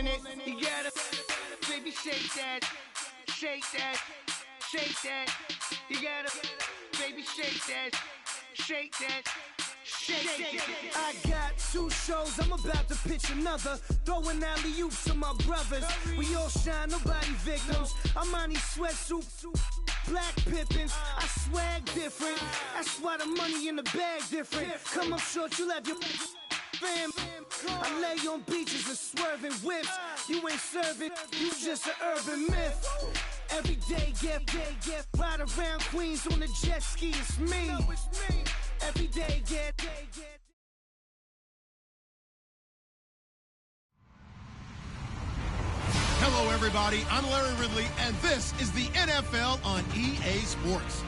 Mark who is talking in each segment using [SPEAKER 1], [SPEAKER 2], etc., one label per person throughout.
[SPEAKER 1] in it. You gotta, baby, shake that, shake that, shake that. You gotta, baby, shake that, shake that. I got 2 shows, I'm about to pitch another. Throwing alley-oops to my brothers. We all shine, nobody victims. I'm on these sweatsuits, black Pippins. I swag different. That's why the money in the bag different. Come up short, you'll have your fam. I lay on beaches and swerving whips. You ain't serving, you just an urban myth. Every day, get ride around Queens on the jet ski, it's me. Every day, get.
[SPEAKER 2] Hello, everybody. I'm Larry Ridley, and this is the NFL on EA Sports.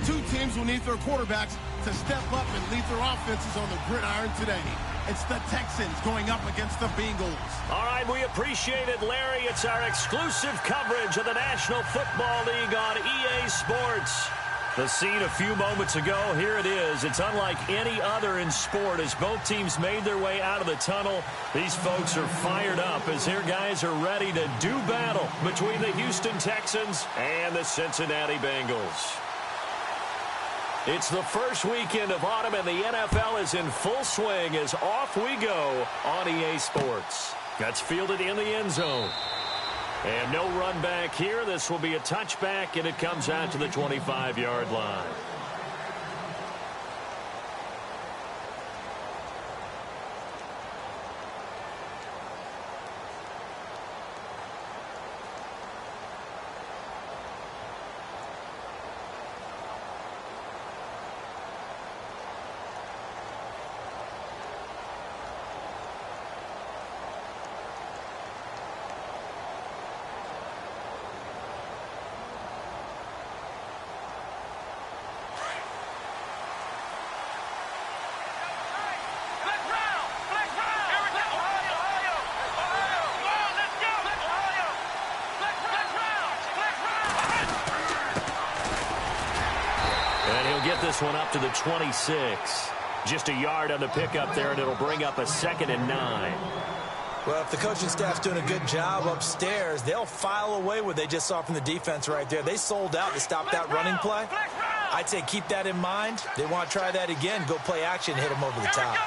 [SPEAKER 2] 2 teams will need their quarterbacks to step up and lead their offenses on the gridiron today. It's the Texans going up against the Bengals.
[SPEAKER 3] All right, we appreciate it, Larry. It's our exclusive coverage of the National Football League on EA Sports. The scene a few moments ago, here it is. It's unlike any other in sport as both teams made their way out of the tunnel. These folks are fired up as their guys are ready to do battle between the Houston Texans and the Cincinnati Bengals. It's the first weekend of autumn, and the NFL is in full swing as off we go on EA Sports. That's fielded in the end zone. And no run back here. This will be a touchback, and it comes out to the 25-yard line. This one up to the 26. Just a yard on the pickup there, and it'll bring up a 2nd and 9.
[SPEAKER 4] Well, if the coaching staff's doing a good job upstairs, they'll file away what they just saw from the defense right there. They sold out to stop that running play. I'd say keep that in mind. They want to try that again, go play action, hit them over the top.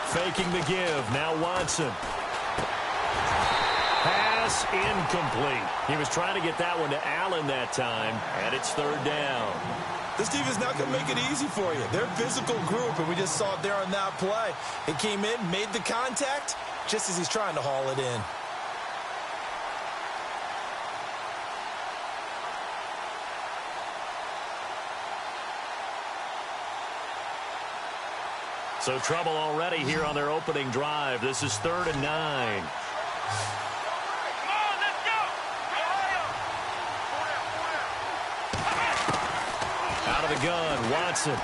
[SPEAKER 3] Faking the give. Now Watson. Pass incomplete. He was trying to get that one to Allen that time, and it's 3rd down.
[SPEAKER 4] This defense not going to make it easy for you. They're a physical group, and we just saw it there on that play. It came in, made the contact, just as he's trying to haul it in.
[SPEAKER 3] So trouble already here on their opening drive. This is 3rd and 9.
[SPEAKER 5] Come on, let's go!
[SPEAKER 3] Out of the gun, Watson.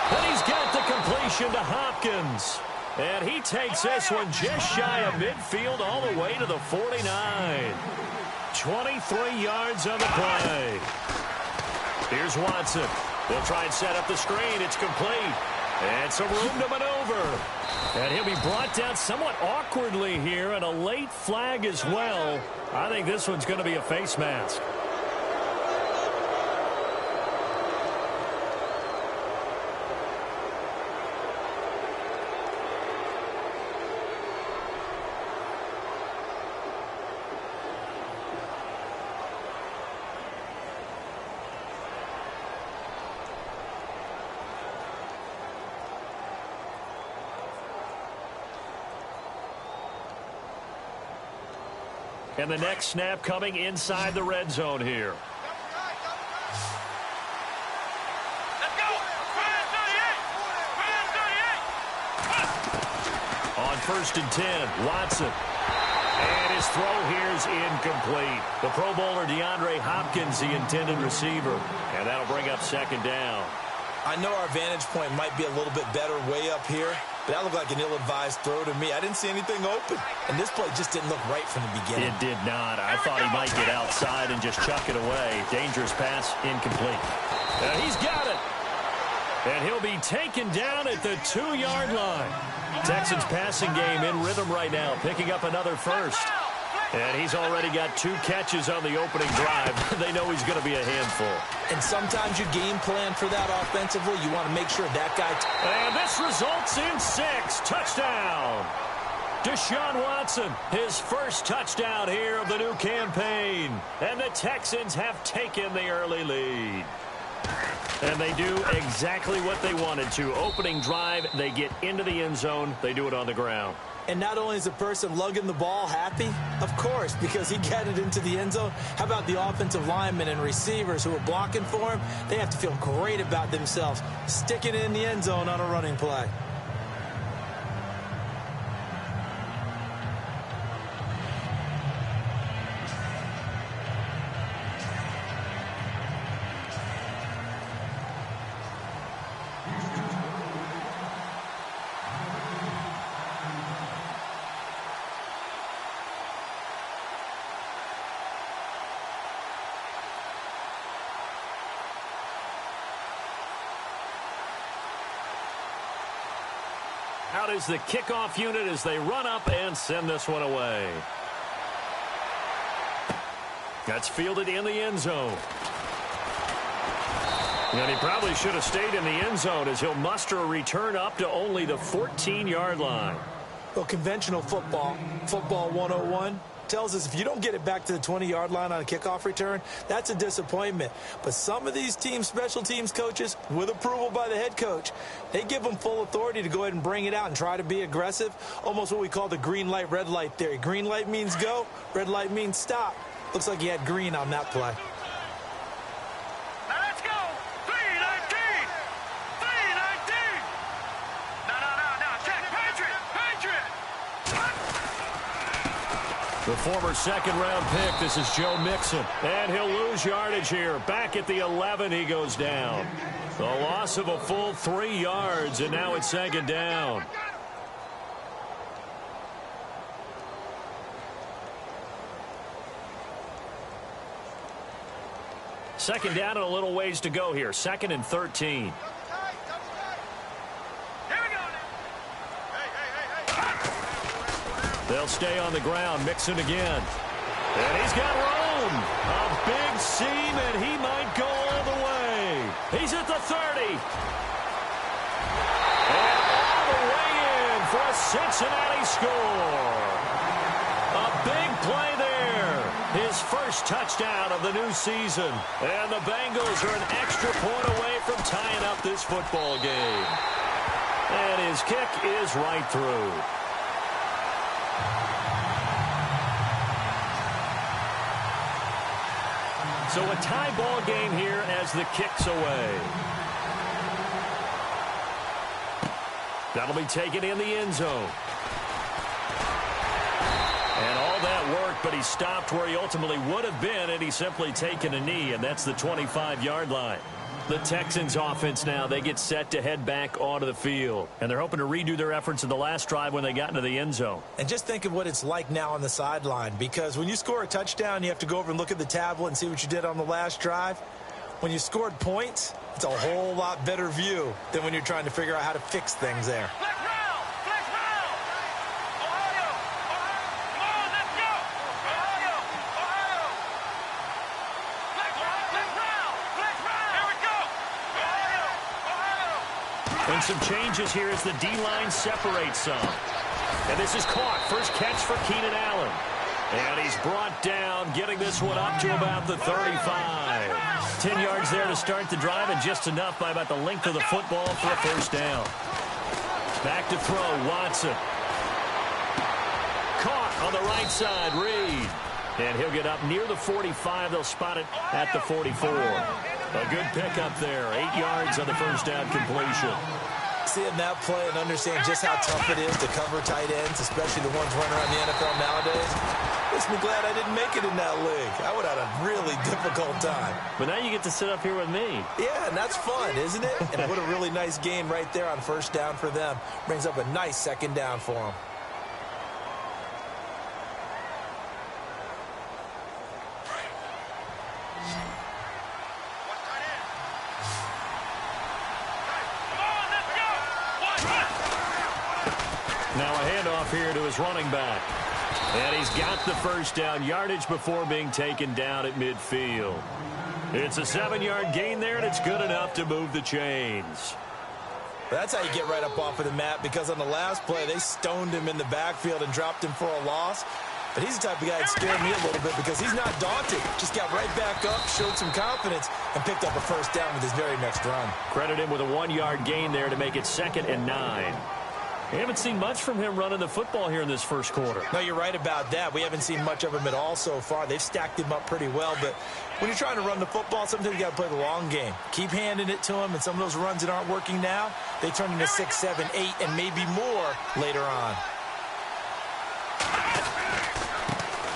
[SPEAKER 3] And he's got the completion to Hopkins. And he takes this one just shy of midfield all the way to the 49. 23 yards on the play. Here's Watson. They'll try and set up the screen. It's complete. And some room to maneuver. And he'll be brought down somewhat awkwardly here, and a late flag as well. I think this one's going to be a face mask. And the next snap coming inside the red zone here.
[SPEAKER 5] Let's go! 38!
[SPEAKER 3] On 1st and 10, Watson. And his throw here is incomplete. The Pro Bowler DeAndre Hopkins, the intended receiver. And that'll bring up 2nd down.
[SPEAKER 4] I know our vantage point might be a little bit better way up here, but that looked like an ill-advised throw to me. I didn't see anything open, and this play just didn't look right from the beginning.
[SPEAKER 3] It did not. I thought he might get outside and just chuck it away. Dangerous pass, incomplete. He's got it. And he'll be taken down at the 2-yard line. Texans passing game in rhythm right now, picking up another first. And he's already got 2 catches on the opening drive. They know he's going to be a handful.
[SPEAKER 4] And sometimes you game plan for that offensively. You want to make sure that guy...
[SPEAKER 3] And this results in 6. Touchdown. Deshaun Watson, his first touchdown here of the new campaign. And the Texans have taken the early lead. And they do exactly what they wanted to. Opening drive, they get into the end zone. They do it on the ground.
[SPEAKER 4] And not only is the person lugging the ball happy, of course, because he got it into the end zone. How about the offensive linemen and receivers who are blocking for him? They have to feel great about themselves, sticking it in the end zone on a running play.
[SPEAKER 3] Out is the kickoff unit as they run up and send this one away. That's fielded in the end zone. And he probably should have stayed in the end zone as he'll muster a return up to only the 14-yard line.
[SPEAKER 4] Well, conventional football 101, tells us if you don't get it back to the 20-yard line on a kickoff return, that's a disappointment. But some of these team special teams coaches, with approval by the head coach, they give them full authority to go ahead and bring it out and try to be aggressive, almost what we call the green light, red light theory. Green light means go, red light means stop. Looks like he had green on that play.
[SPEAKER 5] Now let's go. 319. 319. No. Check. Patriot.
[SPEAKER 3] The former second-round pick, this is Joe Mixon. And he'll lose yardage here. Back at the 11, he goes down. The loss of a full 3 yards, and now it's second down. Second down and a little ways to go here. 2nd and 13. They'll stay on the ground. Mixon again. And he's got room. A big seam, and he might go all the way. He's at the 30. And all the way in for a Cincinnati score. A big play there. His first touchdown of the new season. And the Bengals are an extra point away from tying up this football game. And his kick is right through. So a tie ball game here as the kick's away. That'll be taken in the end zone. And all that worked, but he stopped where he ultimately would have been, and he's simply taken a knee, and that's the 25-yard line. The Texans offense now, they get set to head back onto the field. And they're hoping to redo their efforts in the last drive when they got into the end zone.
[SPEAKER 4] And just think of what it's like now on the sideline, because when you score a touchdown, you have to go over and look at the tablet and see what you did on the last drive. When you scored points, it's a whole lot better view than when you're trying to figure out how to fix things there.
[SPEAKER 3] And some changes here as the D-line separates some. And this is caught. First catch for Keenan Allen. And he's brought down, getting this one up to about the 35. 10 yards there to start the drive, and just enough by about the length of the football for a first down. Back to throw, Watson. Caught on the right side, Reed. And he'll get up near the 45. They'll spot it at the 44. A good pickup there. 8 yards on the first down completion.
[SPEAKER 4] seeing that play and understand just how tough it is to cover tight ends, especially the ones running around the NFL nowadays. Makes me glad I didn't make it in that league. I would have had a really difficult time.
[SPEAKER 3] But now you get to sit up here with me.
[SPEAKER 4] Yeah, and that's fun, isn't it? And what a really nice gain right there on first down for them. Brings up a nice second down for them.
[SPEAKER 3] Now a handoff here to his running back. And he's got the first down yardage before being taken down at midfield. It's a 7-yard gain there, and it's good enough to move the chains.
[SPEAKER 4] That's how you get right up off of the mat, because on the last play, they stoned him in the backfield and dropped him for a loss. But he's the type of guy that scared me a little bit because he's not daunted. Just got right back up, showed some confidence, and picked up a first down with his very next run.
[SPEAKER 3] Credit him with a 1-yard gain there to make it 2nd and 9. We haven't seen much from him running the football here in this first quarter.
[SPEAKER 4] No, you're right about that. We haven't seen much of him at all so far. They've stacked him up pretty well, but when you're trying to run the football, sometimes you got to play the long game. Keep handing it to him, and some of those runs that aren't working now, they turn into 6, 7, 8, and maybe more later on.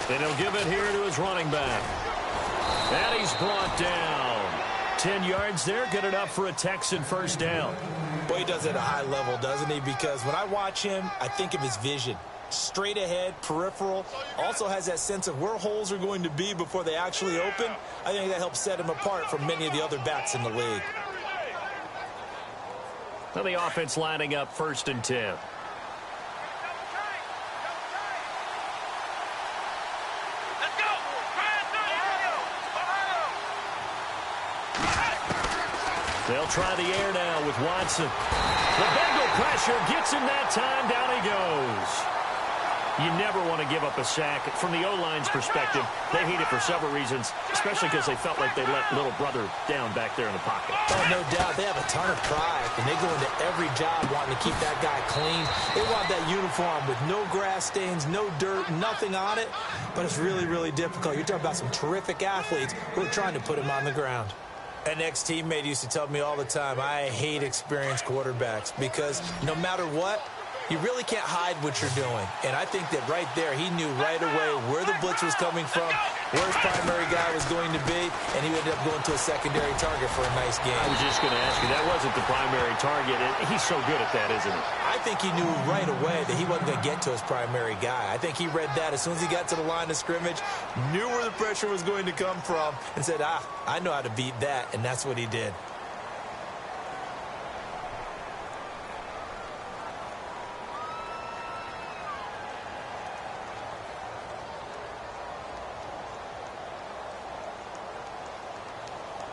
[SPEAKER 3] And he'll give it here to his running back. And he's brought down. 10 yards there, good enough for a Texan first down.
[SPEAKER 4] Boy, he does it at a high level, doesn't he? Because when I watch him, I think of his vision. Straight ahead, peripheral. Also has that sense of where holes are going to be before they actually open. I think that helps set him apart from many of the other backs in the league.
[SPEAKER 3] Now the offense lining up 1st and 10. They'll try the air now with Watson. The Bengal pressure gets him that time. Down he goes. You never want to give up a sack. From the O-line's perspective, they hate it for several reasons, especially because they felt like they let little brother down back there in the pocket.
[SPEAKER 4] Oh, no doubt. They have a ton of pride, and they go into every job wanting to keep that guy clean. They want that uniform with no grass stains, no dirt, nothing on it. But it's really, really difficult. You're talking about some terrific athletes who are trying to put him on the ground. An ex-teammate used to tell me all the time, I hate experienced quarterbacks because no matter what, you really can't hide what you're doing. And I think that right there, he knew right away where the blitz was coming from, where his primary guy was going to be, and he ended up going to a secondary target for a nice game.
[SPEAKER 3] I was just going to ask you, that wasn't the primary target. He's so good at that, isn't he?
[SPEAKER 4] I think he knew right away that he wasn't going to get to his primary guy. I think he read that as soon as he got to the line of scrimmage, knew where the pressure was going to come from, and said, I know how to beat that, and that's what he did.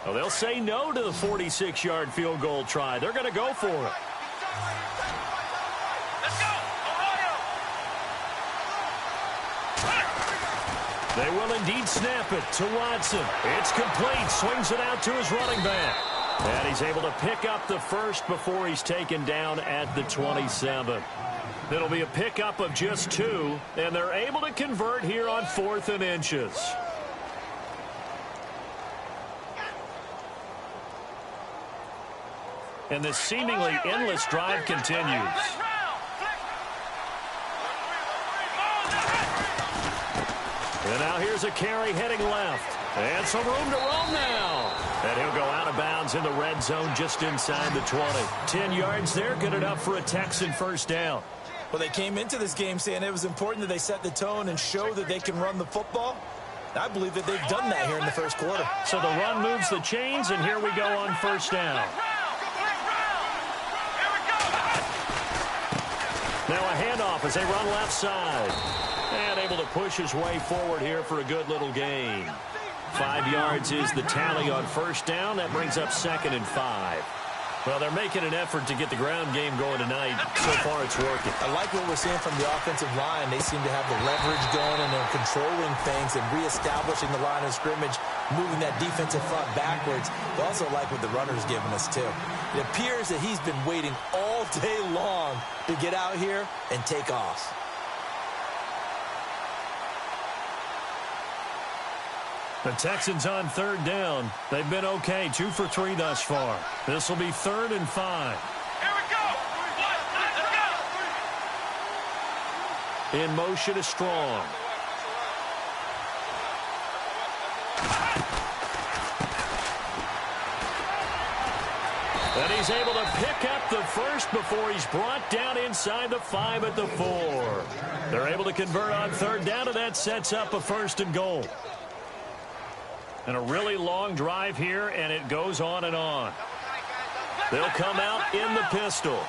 [SPEAKER 3] Well, they'll say no to the 46-yard field goal try. They're going to go for it.
[SPEAKER 5] Let's go, Ohio!
[SPEAKER 3] They will indeed snap it to Watson. It's complete. Swings it out to his running back. And he's able to pick up the first before he's taken down at the 27. It'll be a pickup of just 2, and they're able to convert here on 4th and inches. And this seemingly endless drive continues. And now here's a carry heading left. And some room to roam now. And he'll go out of bounds in the red zone just inside the 20. 10 yards there, good enough for a Texan first down.
[SPEAKER 4] Well, they came into this game saying it was important that they set the tone and show that they can run the football. I believe that they've done that here in the first quarter.
[SPEAKER 3] So the run moves the chains, and here we go on first down. Now a handoff as they run left side. And able to push his way forward here for a good little gain. 5 yards is the tally on first down. That brings up 2nd and 5. Well, they're making an effort to get the ground game going tonight. So far, it's working.
[SPEAKER 4] I like what we're seeing from the offensive line. They seem to have the leverage going, and they're controlling things and reestablishing the line of scrimmage, moving that defensive front backwards. But also like what the runner's giving us, too. It appears that he's been waiting all day long to get out here and take off.
[SPEAKER 3] The Texans on 3rd down. They've been okay, 2 for 3 thus far. This will be 3rd and 5.
[SPEAKER 5] Here we go!
[SPEAKER 3] In motion is Strong. And he's able to pick up the first before he's brought down inside the 5 at the 4. They're able to convert on third down, and that sets up a 1st and goal. And a really long drive here, and it goes on and on. They'll come out in the pistol.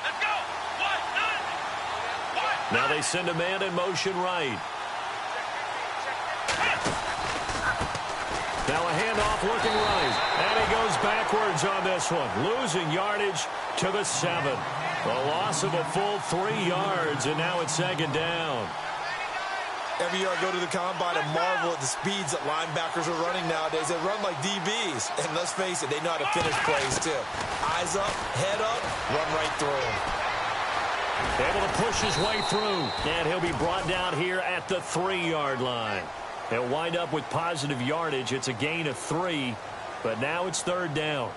[SPEAKER 3] Now they send a man in motion right. Now a handoff looking right. And he goes backwards on this one. Losing yardage to the 7. A loss of a full 3 yards, and now it's 2nd down.
[SPEAKER 4] Every year I go to the combine and marvel at the speeds that linebackers are running nowadays. They run like DBs. And let's face it, they know how to finish plays too. Eyes up, head up, run right through them.
[SPEAKER 3] Able to push his way through. And he'll be brought down here at the 3-yard line. They'll wind up with positive yardage. It's a gain of 3, but now it's 3rd down.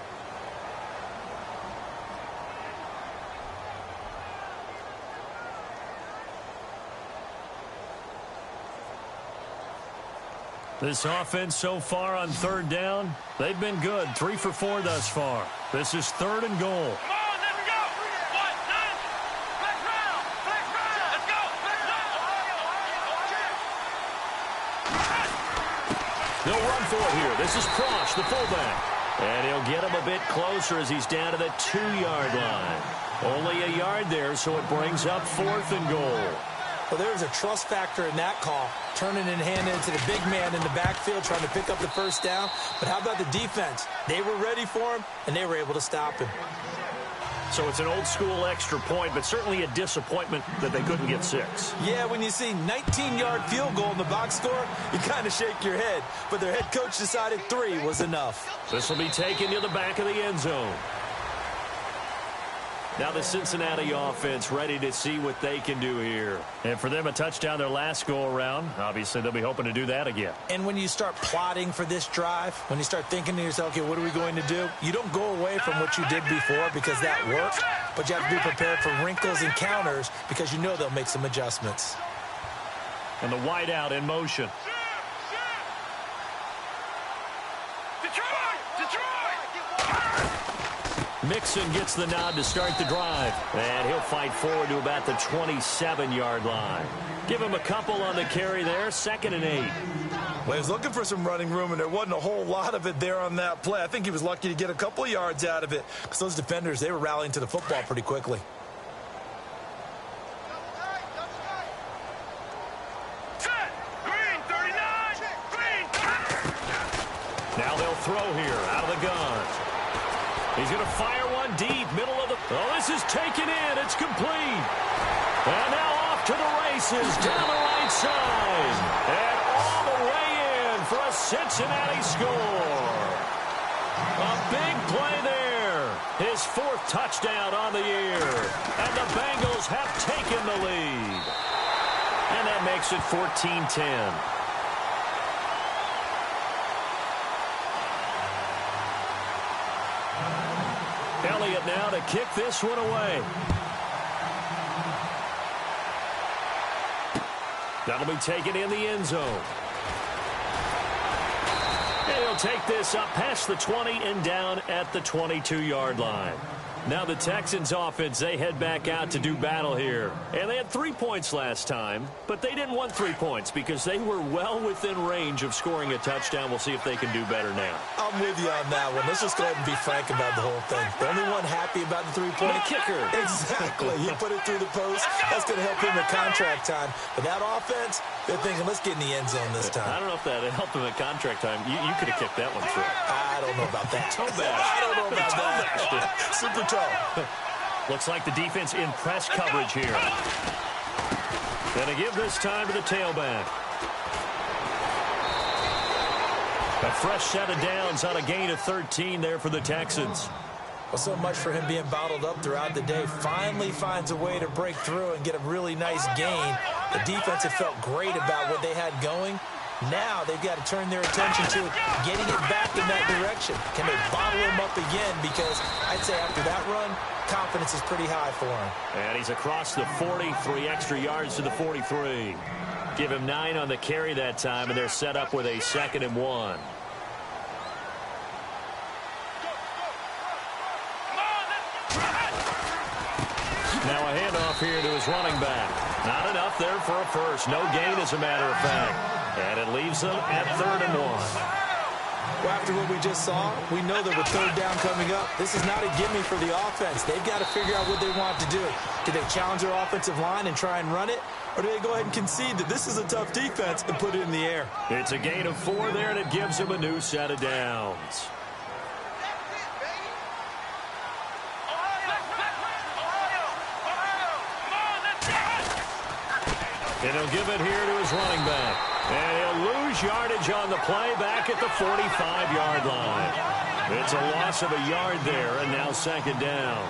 [SPEAKER 3] This offense so far on 3rd down, they've been good. 3 for 4 thus far. This is 3rd and goal. They'll run for it here. This is Cross, the fullback. And he'll get him a bit closer as he's down to the 2-yard line. Only a yard there, so it brings up 4th and goal.
[SPEAKER 4] Well, there's a trust factor in that call. Turning and handing it to the big man in the backfield, trying to pick up the 1st down. But how about the defense? They were ready for him, and they were able to stop him.
[SPEAKER 3] So it's an old-school extra point, but certainly a disappointment that they couldn't get 6.
[SPEAKER 4] Yeah, when you see 19-yard field goal in the box score, you kind of shake your head. But their head coach decided 3 was enough.
[SPEAKER 3] This will be taken to the back of the end zone. Now the Cincinnati offense ready to see what they can do here. And for them, a touchdown their last go-around. Obviously, they'll be hoping to do that again.
[SPEAKER 4] And when you start plotting for this drive, when you start thinking to yourself, okay, what are we going to do? You don't go away from what you did before because that worked, but you have to be prepared for wrinkles and counters because you know they'll make some adjustments.
[SPEAKER 3] And the wideout in motion. Mixon gets the nod to start the drive. And he'll fight forward to about the 27-yard line. Give him a couple on the carry there. 2nd and 8.
[SPEAKER 4] Well, he was looking for some running room, and there wasn't a whole lot of it there on that play. I think he was lucky to get a couple of yards out of it because those defenders, they were rallying to the football pretty quickly.
[SPEAKER 3] Now they'll throw here out of the gun. He's going to fire one deep, middle of the... Oh, this is taken in. It's complete. And now off to the races, down the right side. And all the way in for a Cincinnati score. A big play there. His 4th touchdown on the year. And the Bengals have taken the lead. And that makes it 14-10. Elliott now to kick this one away. That'll be taken in the end zone. And he'll take this up past the 20 and down at the 22-yard line. Now the Texans offense, they head back out to do battle here. And they had 3 points last time, but they didn't want 3 points because they were well within range of scoring a touchdown. We'll see if they can do better now.
[SPEAKER 4] I'm with you on that one. Let's just go ahead and be frank about the whole thing. The only one happy about the 3-point
[SPEAKER 3] kicker.
[SPEAKER 4] Exactly. He put it through the post. That's going to help him at contract time. But that offense, they're thinking, let's get in the end zone this time.
[SPEAKER 3] I don't know if that helped him at contract time. You could have kicked that one through.
[SPEAKER 4] I don't know about that.
[SPEAKER 3] Toe bash.
[SPEAKER 4] I don't know about that. Super toe.
[SPEAKER 3] Looks like the defense in press coverage here. Going to give this time to the tailback. A fresh set of downs on a gain of 13 there for the Texans.
[SPEAKER 4] Well, so much for him being bottled up throughout the day. Finally finds a way to break through and get a really nice gain. The defense had felt great about what they had going, Now they've got to turn their attention to getting it back in that direction. Can they bottle him up again? Because I'd say after that run, confidence is pretty high for him.
[SPEAKER 3] And he's across the 40, 3 extra yards to the 43. Give him 9 on the carry that time, and they're set up with a 2nd and 1. Now a handoff here to his running back. Not enough there for a first. No gain, as a matter of fact. And it leaves them at 3rd and 1.
[SPEAKER 4] Well, after what we just saw, we know that with 3rd down coming up, this is not a gimme for the offense. They've got to figure out what they want to do. Do they challenge their offensive line and try and run it? Or do they go ahead and concede that this is a tough defense and put it in the air?
[SPEAKER 3] It's a gain of 4 there, and it gives them a new set of downs. And he'll give it here to his running back. And he'll lose yardage on the play back at the 45-yard line. It's a loss of a yard there, and now 2nd down.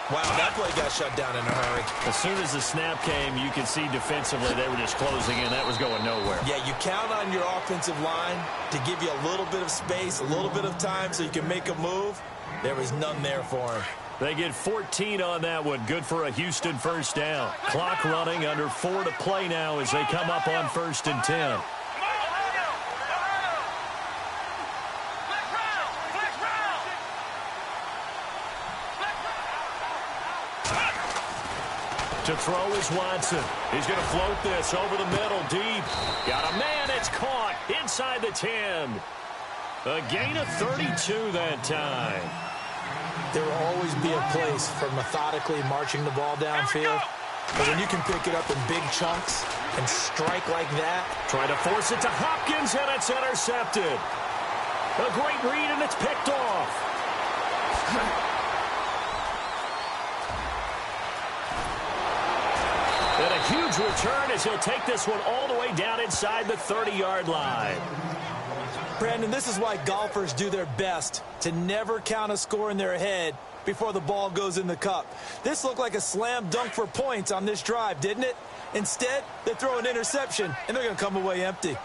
[SPEAKER 4] Wow, that play got shut down in a hurry.
[SPEAKER 3] As soon as the snap came, you could see defensively they were just closing in. That was going nowhere.
[SPEAKER 4] Yeah, you count on your offensive line to give you a little bit of space, a little bit of time so you can make a move. There was none there for him.
[SPEAKER 3] They get 14 on that one. Good for a Houston 1st down. Clock running, under 4 to play now as they come up on 1st and 10. To throw is Watson. He's going to float this over the middle, deep. Got a man, it's caught inside the 10. A gain of 32 that time.
[SPEAKER 4] There will always be a place for methodically marching the ball downfield. But when you can pick it up in big chunks and strike like that.
[SPEAKER 3] Trying to force it to Hopkins, and it's intercepted. A great read, and it's picked off. And a huge return as he'll take this one all the way down inside the 30-yard line.
[SPEAKER 4] Brandon, this is why golfers do their best to never count a score in their head before the ball goes in the cup. This looked like a slam dunk for points on this drive, didn't it? Instead, they throw an interception, and they're going to come away empty.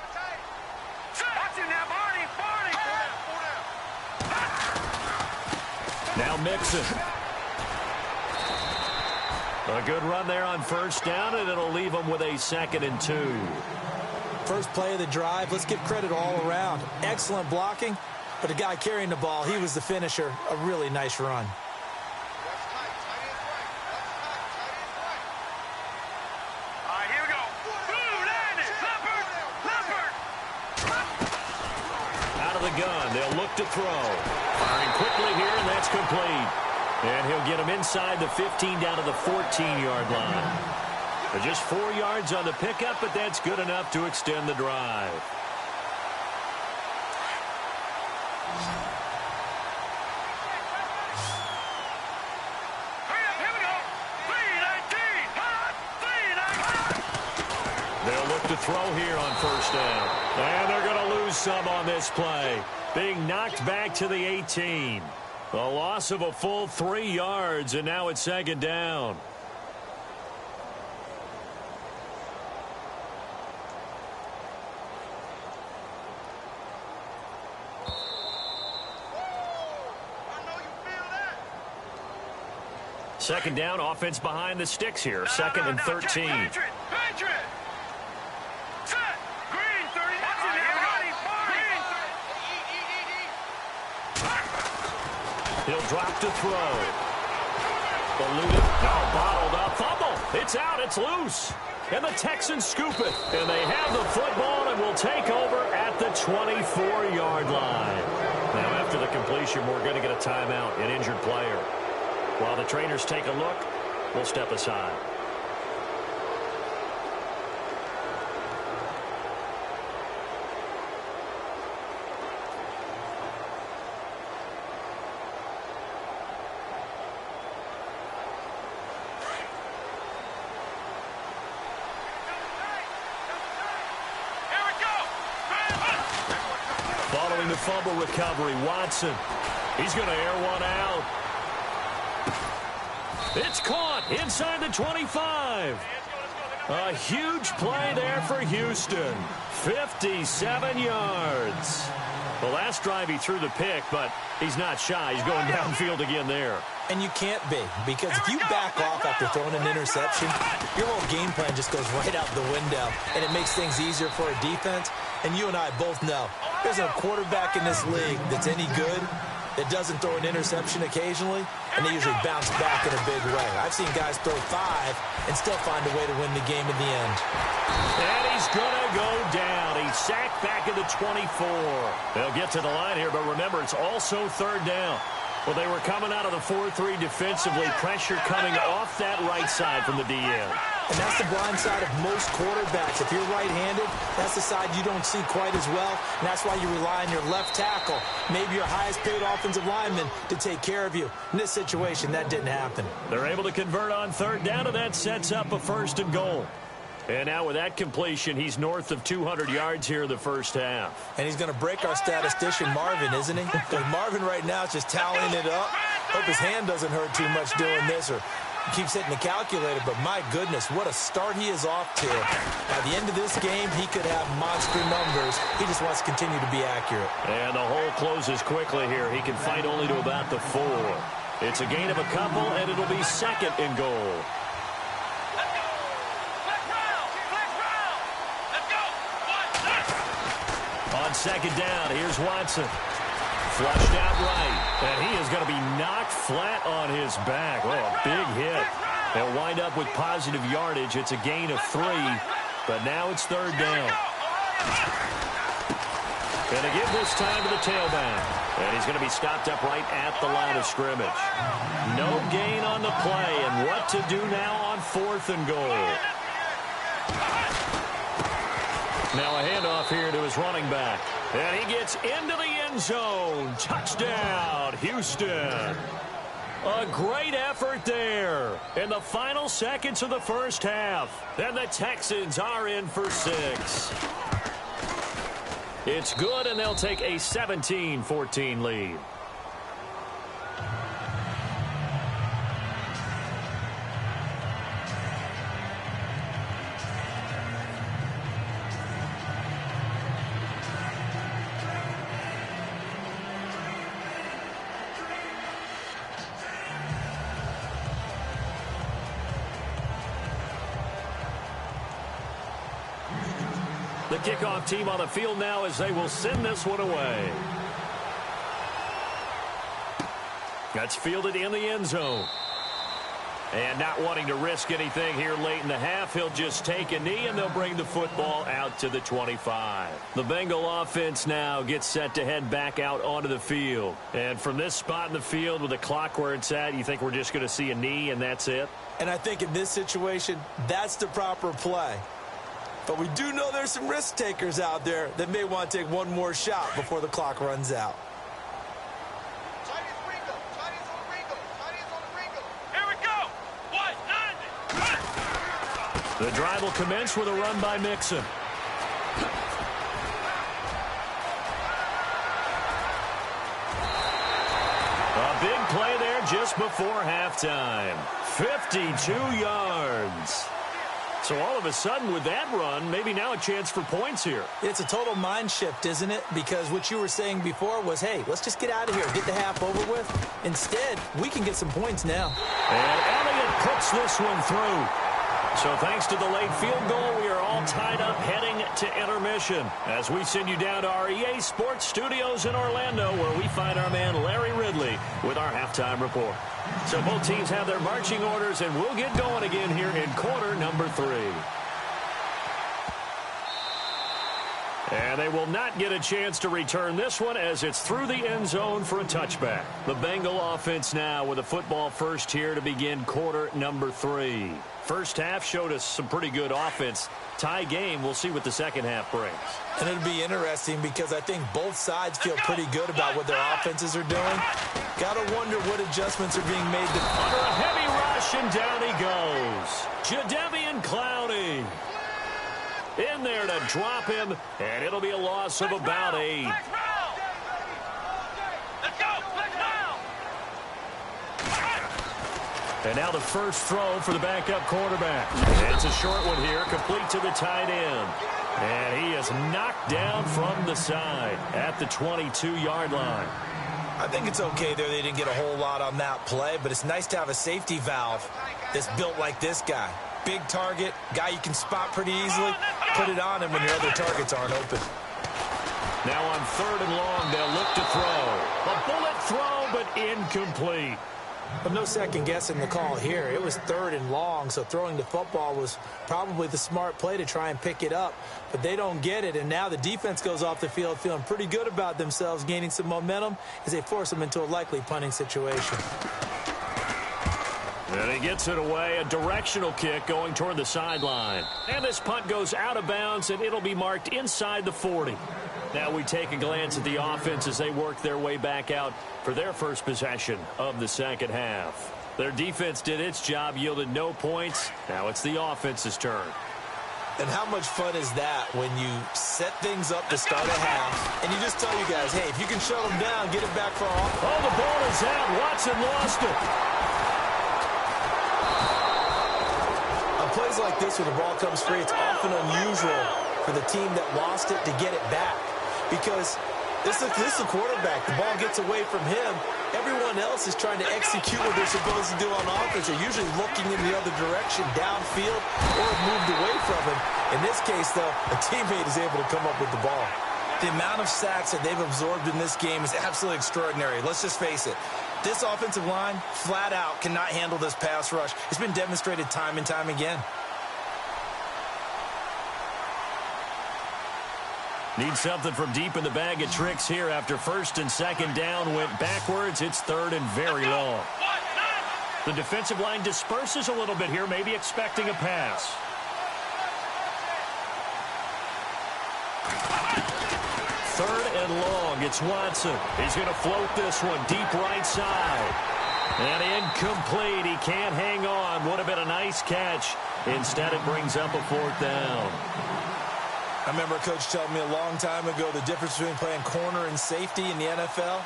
[SPEAKER 3] Now Mixon. A good run there on 1st down, and it'll leave them with a 2nd and 2.
[SPEAKER 4] First play of the drive, let's give credit all around. Excellent blocking, but the guy carrying the ball, he was the finisher. A really nice run.
[SPEAKER 5] All right, here we go.
[SPEAKER 3] Out of the gun, they'll look to throw. Firing quickly here, and that's complete. And he'll get him inside the 15 down to the 14-yard line. Just 4 yards on the pickup, but that's good enough to extend the drive.
[SPEAKER 5] Here we go. 3-19.
[SPEAKER 3] They'll look to throw here on 1st down. And they're going to lose some on this play. Being knocked back to the 18. A loss of a full 3 yards, and now it's 2nd down. Second down, offense behind the sticks here. 2nd and 13.
[SPEAKER 5] Patriot. Set. Green 30.
[SPEAKER 3] He'll drop to throw. Eluded. Now bottled up. Fumble. It's out. It's loose. And the Texans scoop it. And they have the football and will take over at the 24-yard line. Now after the completion, we're going to get a timeout, an injured player. While the trainers take a look, we'll step aside. Following the fumble recovery, Watson. He's going to air one out. It's caught inside the 25. A huge play there for Houston. 57 yards. The last drive he threw the pick, but he's not shy. He's going downfield again there.
[SPEAKER 4] And you can't be, because if you back off after throwing an interception, your whole game plan just goes right out the window, and it makes things easier for a defense. And you and I both know there's a quarterback in this league that's any good that doesn't throw an interception occasionally, and they usually bounce back in a big way. I've seen guys throw 5 and still find a way to win the game in the end.
[SPEAKER 3] And he's going to go down. He's sacked back at the 24. They'll get to the line here, but remember, it's also third down. Well, they were coming out of the 4-3 defensively. Pressure coming off that right side from the DN.
[SPEAKER 4] And that's the blind side of most quarterbacks. If you're right-handed, that's the side you don't see quite as well. And that's why you rely on your left tackle, maybe your highest-paid offensive lineman, to take care of you. In this situation, that didn't happen.
[SPEAKER 3] They're able to convert on third down, and that sets up a 1st and goal. And now with that completion, he's north of 200 yards here in the first half.
[SPEAKER 4] And he's going to break our statistician, Marvin, isn't he? Because Marvin right now is just tallying it up. Hope his hand doesn't hurt too much doing this, or he keeps hitting the calculator. But my goodness, what a start he is off to. By the end of this game, he could have monster numbers. He just wants to continue to be accurate.
[SPEAKER 3] And the hole closes quickly here. He can fight only to about the 4. It's a gain of a couple, and it'll be 2nd and goal. On 2nd down, here's Watson. Flushed out right, and he is going to be knocked flat on his back. Oh, a big hit. They'll wind up with positive yardage. It's a gain of 3, but now it's third down. Going to give this time to the tailback, and he's going to be stopped up right at the line of scrimmage. No gain on the play, and what to do now on 4th and goal. Now a handoff here to his running back. And he gets into the end zone. Touchdown, Houston. A great effort there in the final seconds of the first half. And the Texans are in for 6. It's good, and they'll take a 17-14 lead. The kickoff team on the field now as they will send this one away. That's fielded in the end zone. And not wanting to risk anything here late in the half, he'll just take a knee, and they'll bring the football out to the 25. The Bengal offense now gets set to head back out onto the field. And from this spot in the field with the clock where it's at, you think we're just going to see a knee and that's it?
[SPEAKER 4] And I think in this situation, that's the proper play. But we do know there's some risk takers out there that may want to take one more shot before the clock runs out.
[SPEAKER 5] Here we go. 190.
[SPEAKER 3] The drive will commence with a run by Mixon. A big play there just before halftime. 52 yards. So all of a sudden with that run, maybe now a chance for points here.
[SPEAKER 4] It's a total mind shift, isn't it? Because what you were saying before was, hey, let's just get out of here, get the half over with. Instead, we can get some points now.
[SPEAKER 3] And Elliott puts this one through. So thanks to the late field goal, we are all tied up heading to intermission as we send you down to our EA Sports Studios in Orlando, where we find our man Larry Ridley with our halftime report. So both teams have their marching orders, and we'll get going again here in quarter number 3. And they will not get a chance to return this one as it's through the end zone for a touchback. The Bengal offense now with a football first here to begin quarter number 3. First half showed us some pretty good offense. Tie game, we'll see what the second half brings.
[SPEAKER 4] And it'll be interesting because I think both sides feel pretty good about what their offenses are doing. Gotta wonder what adjustments are being made.
[SPEAKER 3] Under a heavy rush, and down he goes. Jadeveon Clowney in there to drop him, and it'll be a loss of about 8.
[SPEAKER 5] Let's go. Let's go.
[SPEAKER 3] And now the first throw for the backup quarterback. And it's a short one here, complete to the tight end. And he is knocked down from the side at the 22-yard line.
[SPEAKER 4] I think it's okay there. They didn't get a whole lot on that play, but it's nice to have a safety valve that's built like this guy. Big target, guy you can spot pretty easily. Put it on him when your other targets aren't open.
[SPEAKER 3] Now on 3rd and long, they'll look to throw. A bullet throw, but incomplete.
[SPEAKER 4] But no second guessing the call here. It was 3rd and long, so throwing the football was probably the smart play to try and pick it up. But they don't get it, and now the defense goes off the field feeling pretty good about themselves, gaining some momentum as they force them into a likely punting situation.
[SPEAKER 3] And he gets it away, a directional kick going toward the sideline. And this punt goes out of bounds, and it'll be marked inside the 40. Now we take a glance at the offense as they work their way back out for their first possession of the second half. Their defense did its job, yielded no points. Now it's the offense's turn.
[SPEAKER 4] And how much fun is that when you set things up to start a half, and you just tell you guys, hey, if you can shut them down, get it back for all.
[SPEAKER 3] Oh, the ball is out. Watson lost it.
[SPEAKER 4] On plays like this where the ball comes free, it's often unusual for the team that lost it to get it back. Because this is a quarterback. The ball gets away from him. Everyone else is trying to execute what they're supposed to do on offense. They're usually looking in the other direction, downfield, or moved away from him. In this case, though, a teammate is able to come up with the ball. The amount of sacks that they've absorbed in this game is absolutely extraordinary. Let's just face it. This offensive line, flat out, cannot handle this pass rush. It's been demonstrated time and time again.
[SPEAKER 3] Need something from deep in the bag of tricks here after 1st and 2nd down went backwards. It's 3rd and very long. The defensive line disperses a little bit here, maybe expecting a pass. Third and long, it's Watson. He's going to float this one deep right side. And incomplete. He can't hang on. Would have been a nice catch. Instead, it brings up a 4th down.
[SPEAKER 4] I remember a coach telling me a long time ago the difference between playing corner and safety in the NFL.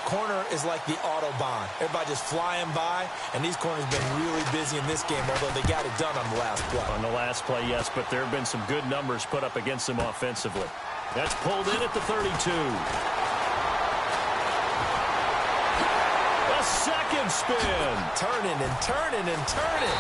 [SPEAKER 4] Corner is like the Autobahn. Everybody just flying by, and these corners have been really busy in this game, although they got it done on the last play.
[SPEAKER 3] On the last play, yes, but there have been some good numbers put up against them offensively. That's pulled in at the 32. A second spin.
[SPEAKER 4] Turning and turning and turning.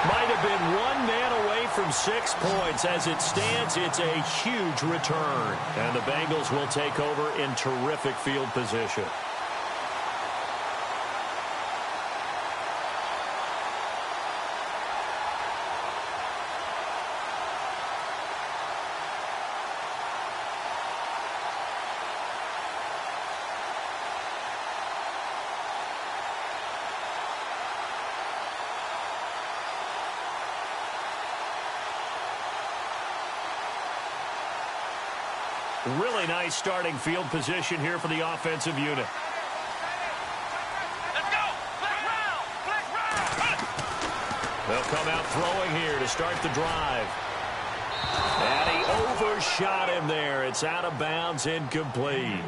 [SPEAKER 3] Might have been one man away from 6 points. As it stands, it's a huge return. And the Bengals will take over in terrific field position. Really nice starting field position here for the offensive unit.
[SPEAKER 5] Let's go! Flick round! Flick round!
[SPEAKER 3] They'll come out throwing here to start the drive. And he overshot him there. It's out of bounds, incomplete.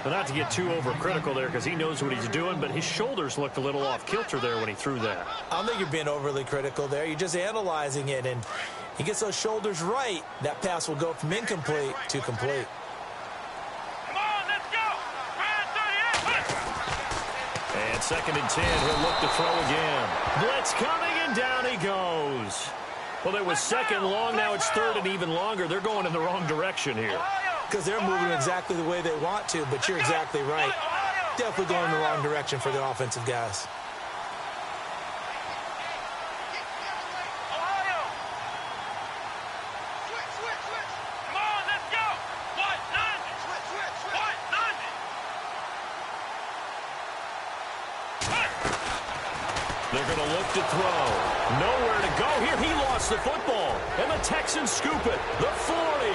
[SPEAKER 3] But not to get too overcritical there because he knows what he's doing, but his shoulders looked a little off kilter there when he threw that.
[SPEAKER 4] I don't think you're being overly critical there. You're just analyzing it, and he gets those shoulders right. That pass will go from incomplete to complete.
[SPEAKER 5] Come on, let's go! Round 38!
[SPEAKER 3] And 2nd and 10, he'll look to throw again. Blitz coming, and down he goes. Well, it was 2nd long, now it's 3rd and even longer. They're going in the wrong direction here.
[SPEAKER 4] Because they're moving exactly the way they want to, but you're exactly right. Definitely going in the wrong direction for the offensive guys.
[SPEAKER 5] Come on, let's go! What? None! What? None!
[SPEAKER 3] They're going to look to throw. Nowhere to go here. He lost the football. And the Texans scoop it. The 40,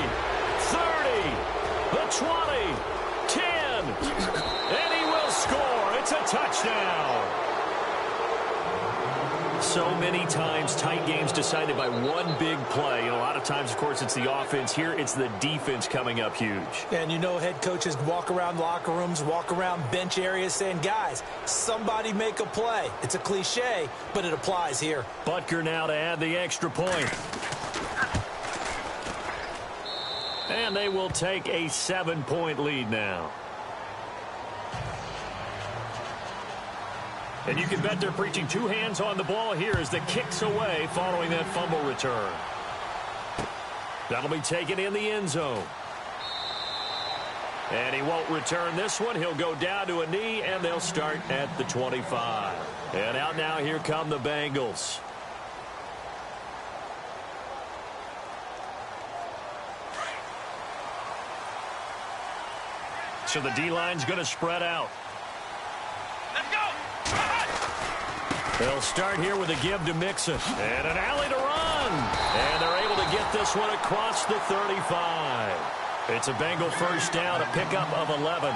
[SPEAKER 3] 30, the 20, 10. And he will score. It's a touchdown. So many times, tight games decided by one big play. A lot of times, of course, it's the offense. Here, it's the defense coming up huge.
[SPEAKER 4] And you know head coaches walk around locker rooms, walk around bench areas saying, guys, somebody make a play. It's a cliche, but it applies here.
[SPEAKER 3] Butker now to add the extra point. And they will take a 7-point lead now. And you can bet they're preaching two hands on the ball here as the kick's away following that fumble return. That'll be taken in the end zone. And he won't return this one. He'll go down to a knee, and they'll start at the 25. And out now, here come the Bengals. So the D-line's going to spread out.
[SPEAKER 5] Let's go.
[SPEAKER 3] They'll start here with a give to Mixon. And an alley to run. And they're able to get this one across the 35. It's a Bengal first down, a pickup of 11.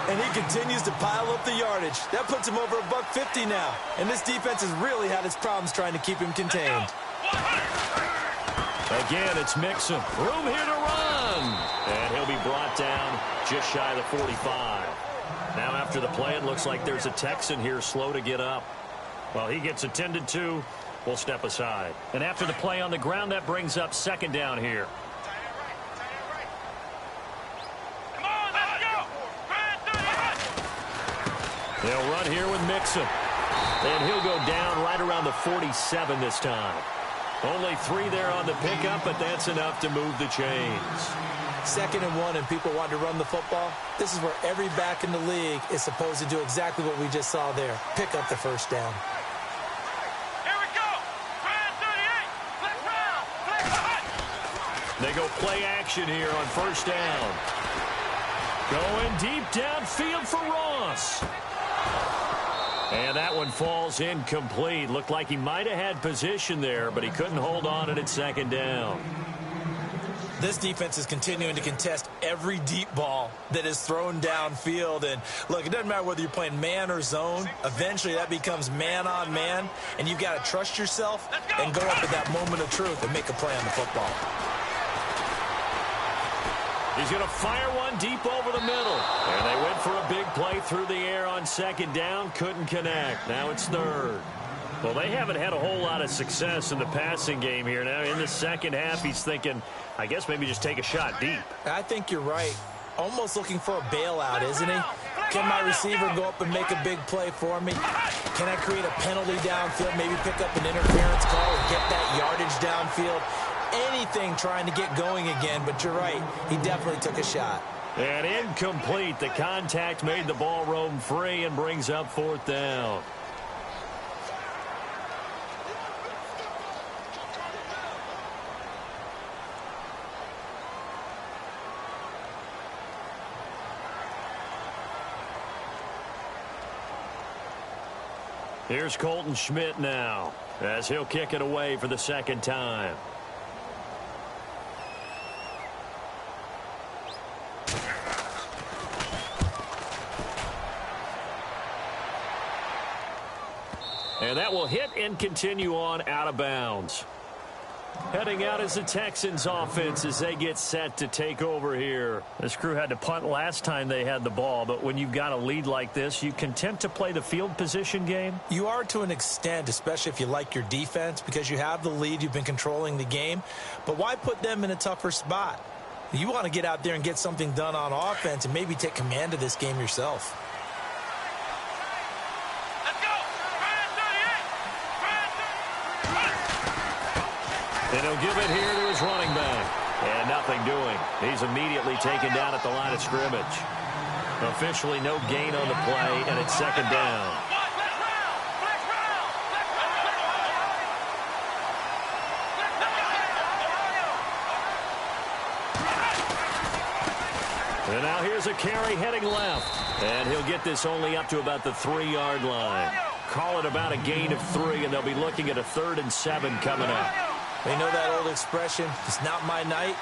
[SPEAKER 4] And he continues to pile up the yardage. That puts him over $150 now. And this defense has really had its problems trying to keep him contained.
[SPEAKER 3] Again, it's Mixon. Room here to run. And he'll be brought down just shy of the 45. Now after the play, it looks like there's a Texan here slow to get up. Well, he gets attended to. We'll step aside. And after the play on the ground, that brings up second down here.
[SPEAKER 5] Come on, let's go.
[SPEAKER 3] They'll run here with Mixon. And he'll go down right around the 47 this time. Only 3 there on the pickup, but that's enough to move the chains.
[SPEAKER 4] 2nd and 1 and people want to run the football. This is where every back in the league is supposed to do exactly what we just saw there. Pick up the first down.
[SPEAKER 5] Here we go. 38. Flex round. Flex hut.
[SPEAKER 3] They go play action here on first down. Going deep downfield for Ross. And that one falls incomplete. Looked like he might have had position there, but he couldn't hold on it at second down.
[SPEAKER 4] This defense is continuing to contest every deep ball that is thrown downfield. And, look, it doesn't matter whether you're playing man or zone. Eventually, that becomes man on man. And you've got to trust yourself and go up at that moment of truth and make a play on the football.
[SPEAKER 3] He's going to fire one deep over the middle. And they went for a big play through the air on second down. Couldn't connect. Now it's third. Well, they haven't had a whole lot of success in the passing game here. Now in the second half, he's thinking, I guess maybe just take a shot deep.
[SPEAKER 4] I think you're right. Almost looking for a bailout, isn't he? Can my receiver go up and make a big play for me? Can I create a penalty downfield, maybe pick up an interference call and get that yardage downfield? Anything trying to get going again, but you're right. He definitely took a shot.
[SPEAKER 3] And incomplete. The contact made the ball roam free and brings up fourth down. Here's Colton Schmidt now, as he'll kick it away for the second time. And that will hit and continue on out of bounds. Heading out is the Texans offense as they get set to take over here. This crew had to punt last time they had the ball, but when you've got a lead like this, you content to play the field position game?
[SPEAKER 4] You are to an extent, especially if you like your defense, because you have the lead, you've been controlling the game. But why put them in a tougher spot? You want to get out there and get something done on offense and maybe take command of this game yourself.
[SPEAKER 3] And he'll give it here to his running back. And nothing doing. He's immediately taken down at the line of scrimmage. Officially no gain on the play, and it's second down. And now here's a carry heading left. And he'll get this only up to about the 3-yard line. Call it about a gain of 3, and they'll be looking at a 3rd and 7 coming up.
[SPEAKER 4] They know that old expression, it's not my night.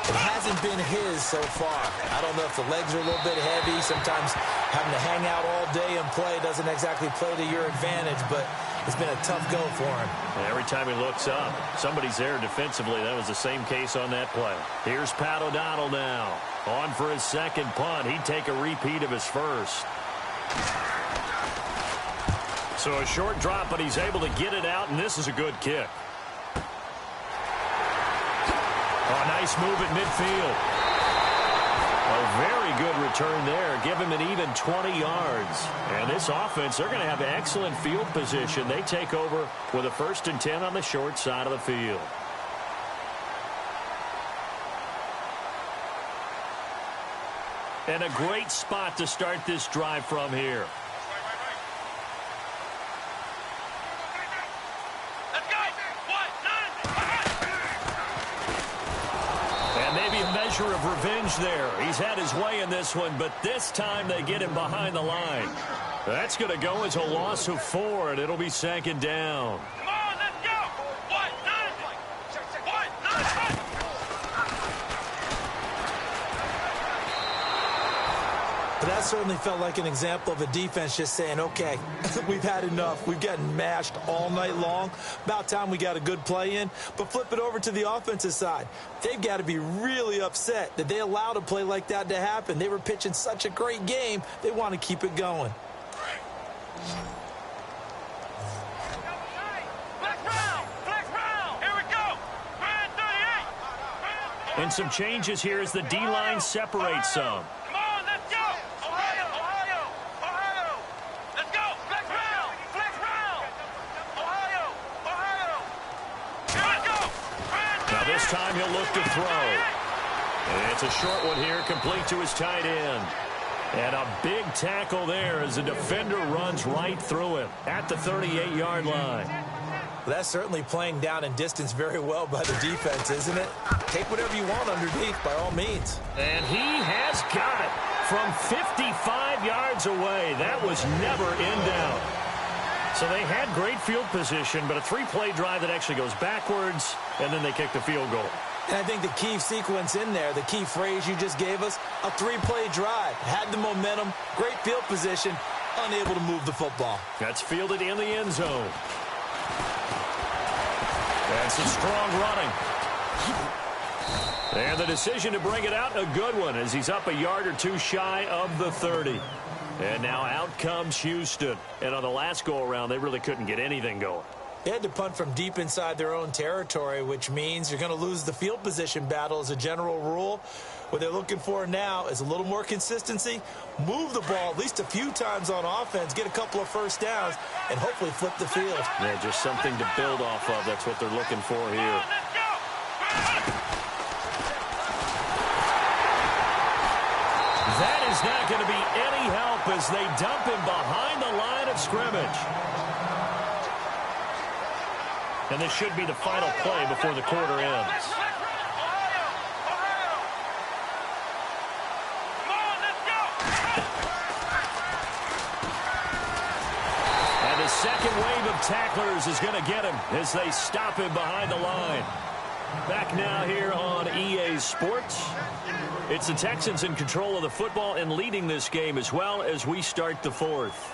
[SPEAKER 4] It hasn't been his so far. I don't know if the legs are a little bit heavy. Sometimes having to hang out all day and play doesn't exactly play to your advantage, but It's been a tough go for him.
[SPEAKER 3] Every time he looks up, somebody's there defensively. That was the same case on that play. Here's Pat O'Donnell now. On for his second punt. He'd take a repeat of his first. So a short drop, but he's able to get it out, and this is a good kick. Oh, nice move at midfield. A very good return there. Give him an even 20 yards. And this offense, they're going to have excellent field position. They take over with a 1st and 10 on the short side of the field. And a great spot to start this drive from here. Of revenge there. He's had his way in this one, but this time they get him behind the line. That's going to go as a loss of 4, and it'll be 2nd down.
[SPEAKER 5] Come on, let's go. 1, 9.
[SPEAKER 4] But that certainly felt like an example of a defense just saying, okay, we've had enough. We've gotten mashed all night long. About time we got a good play in. But flip it over to the offensive side. They've got to be really upset that they allowed a play like that to happen. They were pitching such a great game. They want to keep it going.
[SPEAKER 3] And some changes here as the D-line separates some. This time he'll look to throw. And it's a short one here, complete to his tight end. And a big tackle there as the defender runs right through him at the 38-yard line.
[SPEAKER 4] Well, that's certainly playing down in distance very well by the defense, isn't it? Take whatever you want underneath, by all means.
[SPEAKER 3] And he has got it from 55 yards away. That was never in doubt. So they had great field position, but a 3-play drive that actually goes backwards, and then they kick the field goal.
[SPEAKER 4] And I think the key sequence in there, the key phrase you just gave us, a 3-play drive. Had the momentum, great field position, unable to move the football.
[SPEAKER 3] That's fielded in the end zone. And some strong running. And the decision to bring it out, a good one, as he's up a yard or two shy of the 30. And now out comes Houston. And on the last go-around, they really couldn't get anything going.
[SPEAKER 4] They had to punt from deep inside their own territory, which means you're going to lose the field position battle as a general rule. What they're looking for now is a little more consistency, move the ball at least a few times on offense, get a couple of first downs, and hopefully flip the field.
[SPEAKER 3] Yeah, just something to build off of. That's what they're looking for here. That is not going to be any help as they dump him behind the line of scrimmage. And this should be the final play before the quarter ends. And the second wave of tacklers is going to get him as they stop him behind the line. Back now here on EA Sports. It's the Texans in control of the football and leading this game as well as we start the fourth.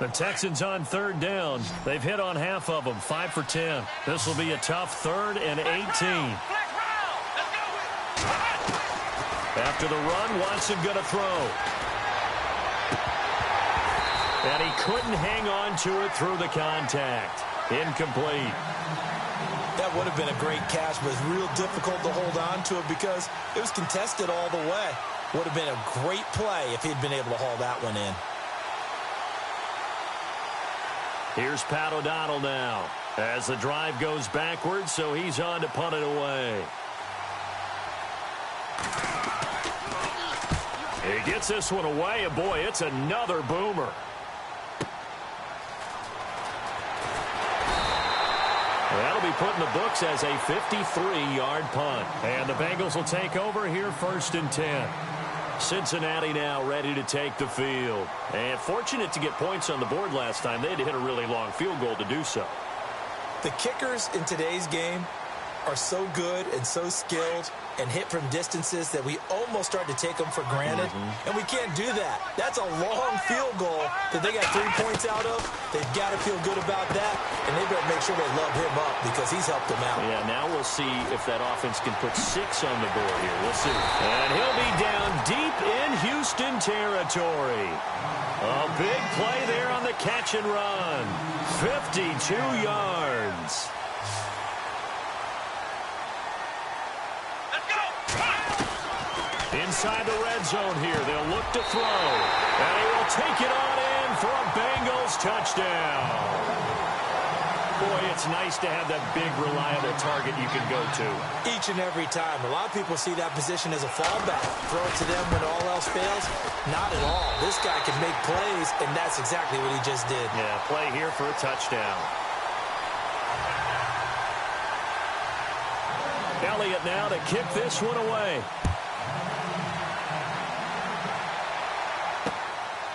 [SPEAKER 3] The Texans on 3rd down. They've hit on half of them, 5 for 10. This will be a tough 3rd and 18. After the run, Watson going to throw. And he couldn't hang on to it through the contact. Incomplete.
[SPEAKER 4] That would have been a great catch, but it's real difficult to hold on to it because it was contested all the way. Would have been a great play if he'd been able to haul that one in.
[SPEAKER 3] Here's Pat O'Donnell now as the drive goes backwards, so he's on to punt it away. He gets this one away, and boy, it's another boomer. That'll be put in the books as a 53-yard punt. And the Bengals will take over here 1st and 10. Cincinnati now ready to take the field. And fortunate to get points on the board last time. They had to hit a really long field goal to do so.
[SPEAKER 4] The kickers in today's game are so good and so skilled and hit from distances that we almost start to take them for granted. And we can't do that. That's a long field goal that they got 3 points out of. They've got to feel good about that, and they better make sure they love him up because he's helped them out.
[SPEAKER 3] Yeah, now we'll see if that offense can put 6 on the board here. We'll see. And he'll be down deep in Houston territory. A big play there on the catch and run. 52 yards. Inside the red zone here. They'll look to throw. And he will take it on in for a Bengals touchdown. Boy, it's nice to have that big, reliable target you can go to.
[SPEAKER 4] Each and every time. A lot of people see that position as a fallback. Throw it to them when all else fails. Not at all. This guy can make plays, and that's exactly what he just did.
[SPEAKER 3] Yeah, play here for a touchdown. Elliott now to kick this one away.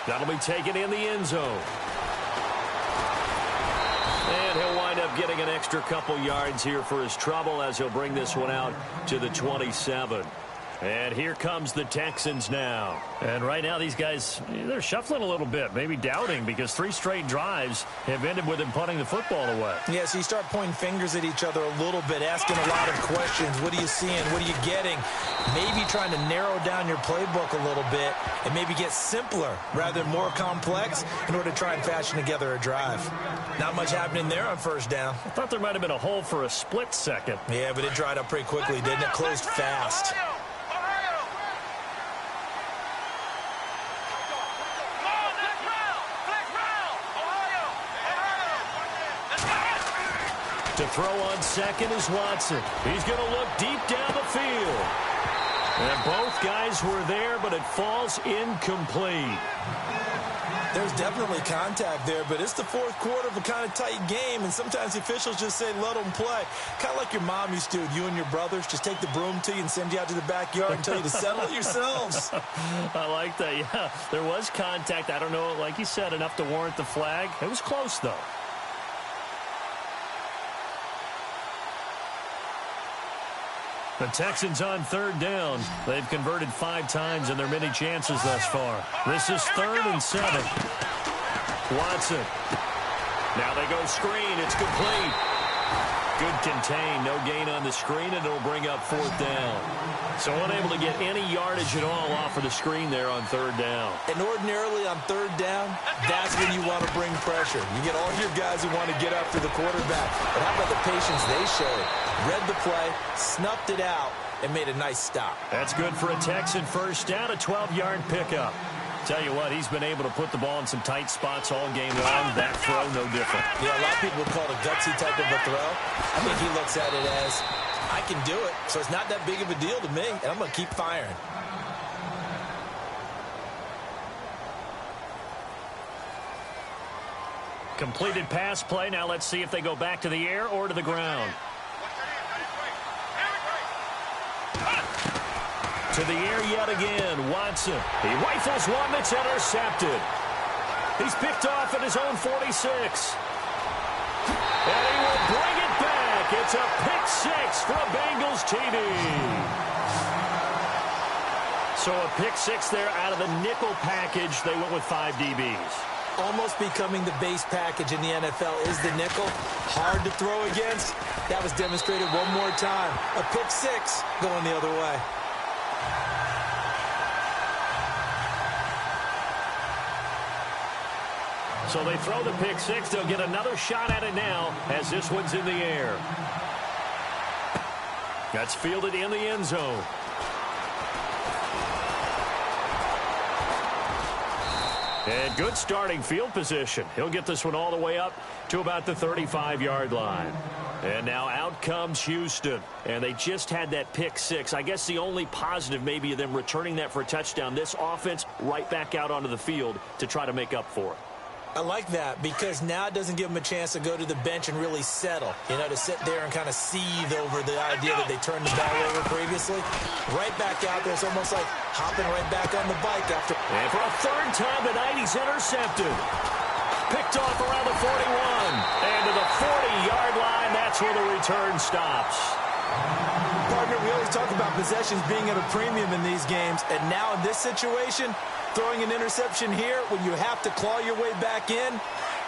[SPEAKER 3] That'll be taken in the end zone. And he'll wind up getting an extra couple yards here for his trouble as he'll bring this one out to the 27. And here comes the Texans now. And right now these guys, they're shuffling a little bit, maybe doubting, because 3 straight drives have ended with them punting the football away.
[SPEAKER 4] Yeah, so you start pointing fingers at each other a little bit, asking a lot of questions. What are you seeing? What are you getting? Maybe trying to narrow down your playbook a little bit and maybe get simpler rather than more complex in order to try and fashion together a drive. Not much happening there on first down.
[SPEAKER 3] I thought there might have been a hole for a split second.
[SPEAKER 4] Yeah, but it dried up pretty quickly, didn't it? Closed fast.
[SPEAKER 3] To throw on second is Watson. He's going to look deep down the field. And both guys were there, but it falls incomplete.
[SPEAKER 4] There's definitely contact there, but it's the fourth quarter of a kind of tight game, and sometimes the officials just say, let them play. Kind of like your mom used to, you and your brothers, just take the broom to you and send you out to the backyard and tell you to settle it yourselves.
[SPEAKER 3] I like that, yeah. There was contact. I don't know, like you said, enough to warrant the flag. It was close, though. The Texans on third down. They've converted 5 times in their many chances thus far. This is 3rd and 7. Watson. Now they go screen. It's complete. Good contain. No gain on the screen, and it'll bring up 4th down. So unable to get any yardage at all off of the screen there on 3rd down.
[SPEAKER 4] And ordinarily on 3rd down, that's when you want to bring pressure. You get all your guys who want to get after the quarterback. But how about the patience they showed? Read the play, snuffed it out, and made a nice stop.
[SPEAKER 3] That's good for a Texan first down, a 12-yard pickup. Tell you what, he's been able to put the ball in some tight spots all game long. That throw, no different.
[SPEAKER 4] Yeah, a lot of people would call it a gutsy type of a throw. I think he looks at it as, I can do it, so it's not that big of a deal to me, and I'm going to keep firing.
[SPEAKER 3] Completed pass play. Now let's see if they go back to the air or to the ground. To the air yet again. Watson. He rifles one that's intercepted. He's picked off at his own 46. And he will bring it back. It's a pick 6 for a Bengals TD. So a pick 6 there out of the nickel package. They went with 5 DBs.
[SPEAKER 4] Almost becoming the base package in the NFL is the nickel. Hard to throw against. That was demonstrated one more time. A pick 6 going the other way.
[SPEAKER 3] So they throw the pick 6. They'll get another shot at it now as this one's in the air. That's fielded in the end zone. And good starting field position. He'll get this one all the way up to about the 35-yard line. And now out comes Houston. And they just had that pick 6. I guess the only positive maybe of them returning that for a touchdown. This offense right back out onto the field to try to make up for it.
[SPEAKER 4] I like that because now it doesn't give them a chance to go to the bench and really settle, to sit there and kind of seethe over the idea that they turned the ball over previously. Right back out there. It's almost like hopping right back on the bike after.
[SPEAKER 3] And for a third time tonight, he's intercepted. Picked off around the 41. And to the 40-yard line, that's where the return stops.
[SPEAKER 4] Partner, we always talk about possessions being at a premium in these games, and now in this situation, throwing an interception here when you have to claw your way back in,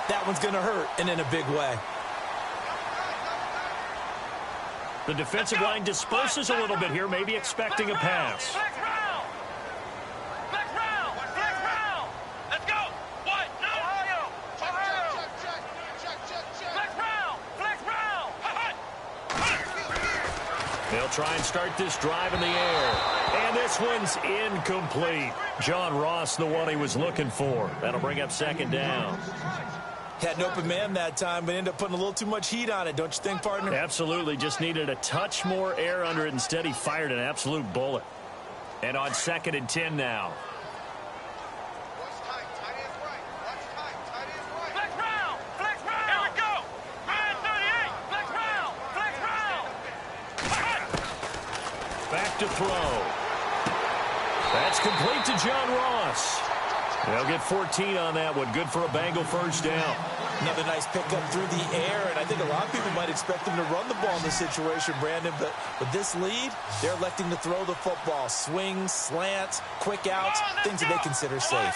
[SPEAKER 4] that one's going to hurt, and in a big way.
[SPEAKER 3] The defensive line disperses a little bit here, maybe expecting a pass. They'll try and start this drive in the air. And this one's incomplete. John Ross, the one he was looking for. That'll bring up second down.
[SPEAKER 4] Had an open man that time, but ended up putting a little too much heat on it, don't you think, partner?
[SPEAKER 3] Absolutely. Just needed a touch more air under it. Instead, he fired an absolute bullet. And on 2nd and 10 now. Back to throw. That's complete to John Ross. They'll get 14 on that one. Good for a Bengal first down.
[SPEAKER 4] Another nice pickup through the air, and I think a lot of people might expect them to run the ball in this situation, Brandon, but with this lead, they're electing to throw the football. Swings, slants, quick outs, things that they consider safe.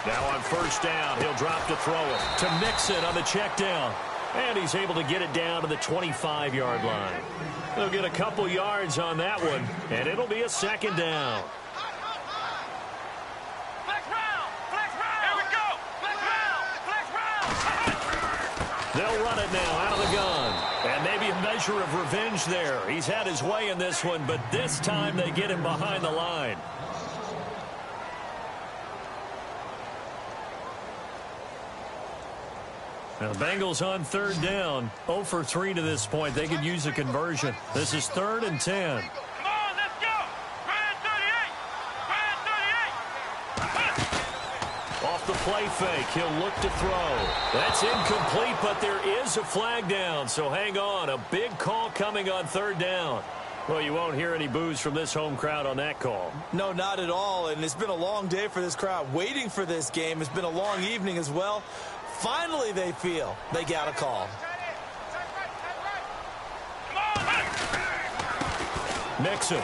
[SPEAKER 3] Now on first down, he'll drop to throw it to Mixon on the check down. And he's able to get it down to the 25-yard line. They'll get a couple yards on that one, and it'll be a second down. They'll run it now out of the gun. And maybe a measure of revenge there. He's had his way in this one, but this time they get him behind the line. Now the Bengals on third down. 0 for 3 to this point. They could use a conversion. This is 3rd and 10.
[SPEAKER 5] Come on, let's go. Brand 38. Brand 38.
[SPEAKER 3] Off the play fake. He'll look to throw. That's incomplete, but there is a flag down. So hang on. A big call coming on 3rd down. Well, you won't hear any boos from this home crowd on that call.
[SPEAKER 4] No, not at all. And it's been a long day for this crowd waiting for this game. It's been a long evening as well. Finally, they feel they got a call.
[SPEAKER 3] Mixon.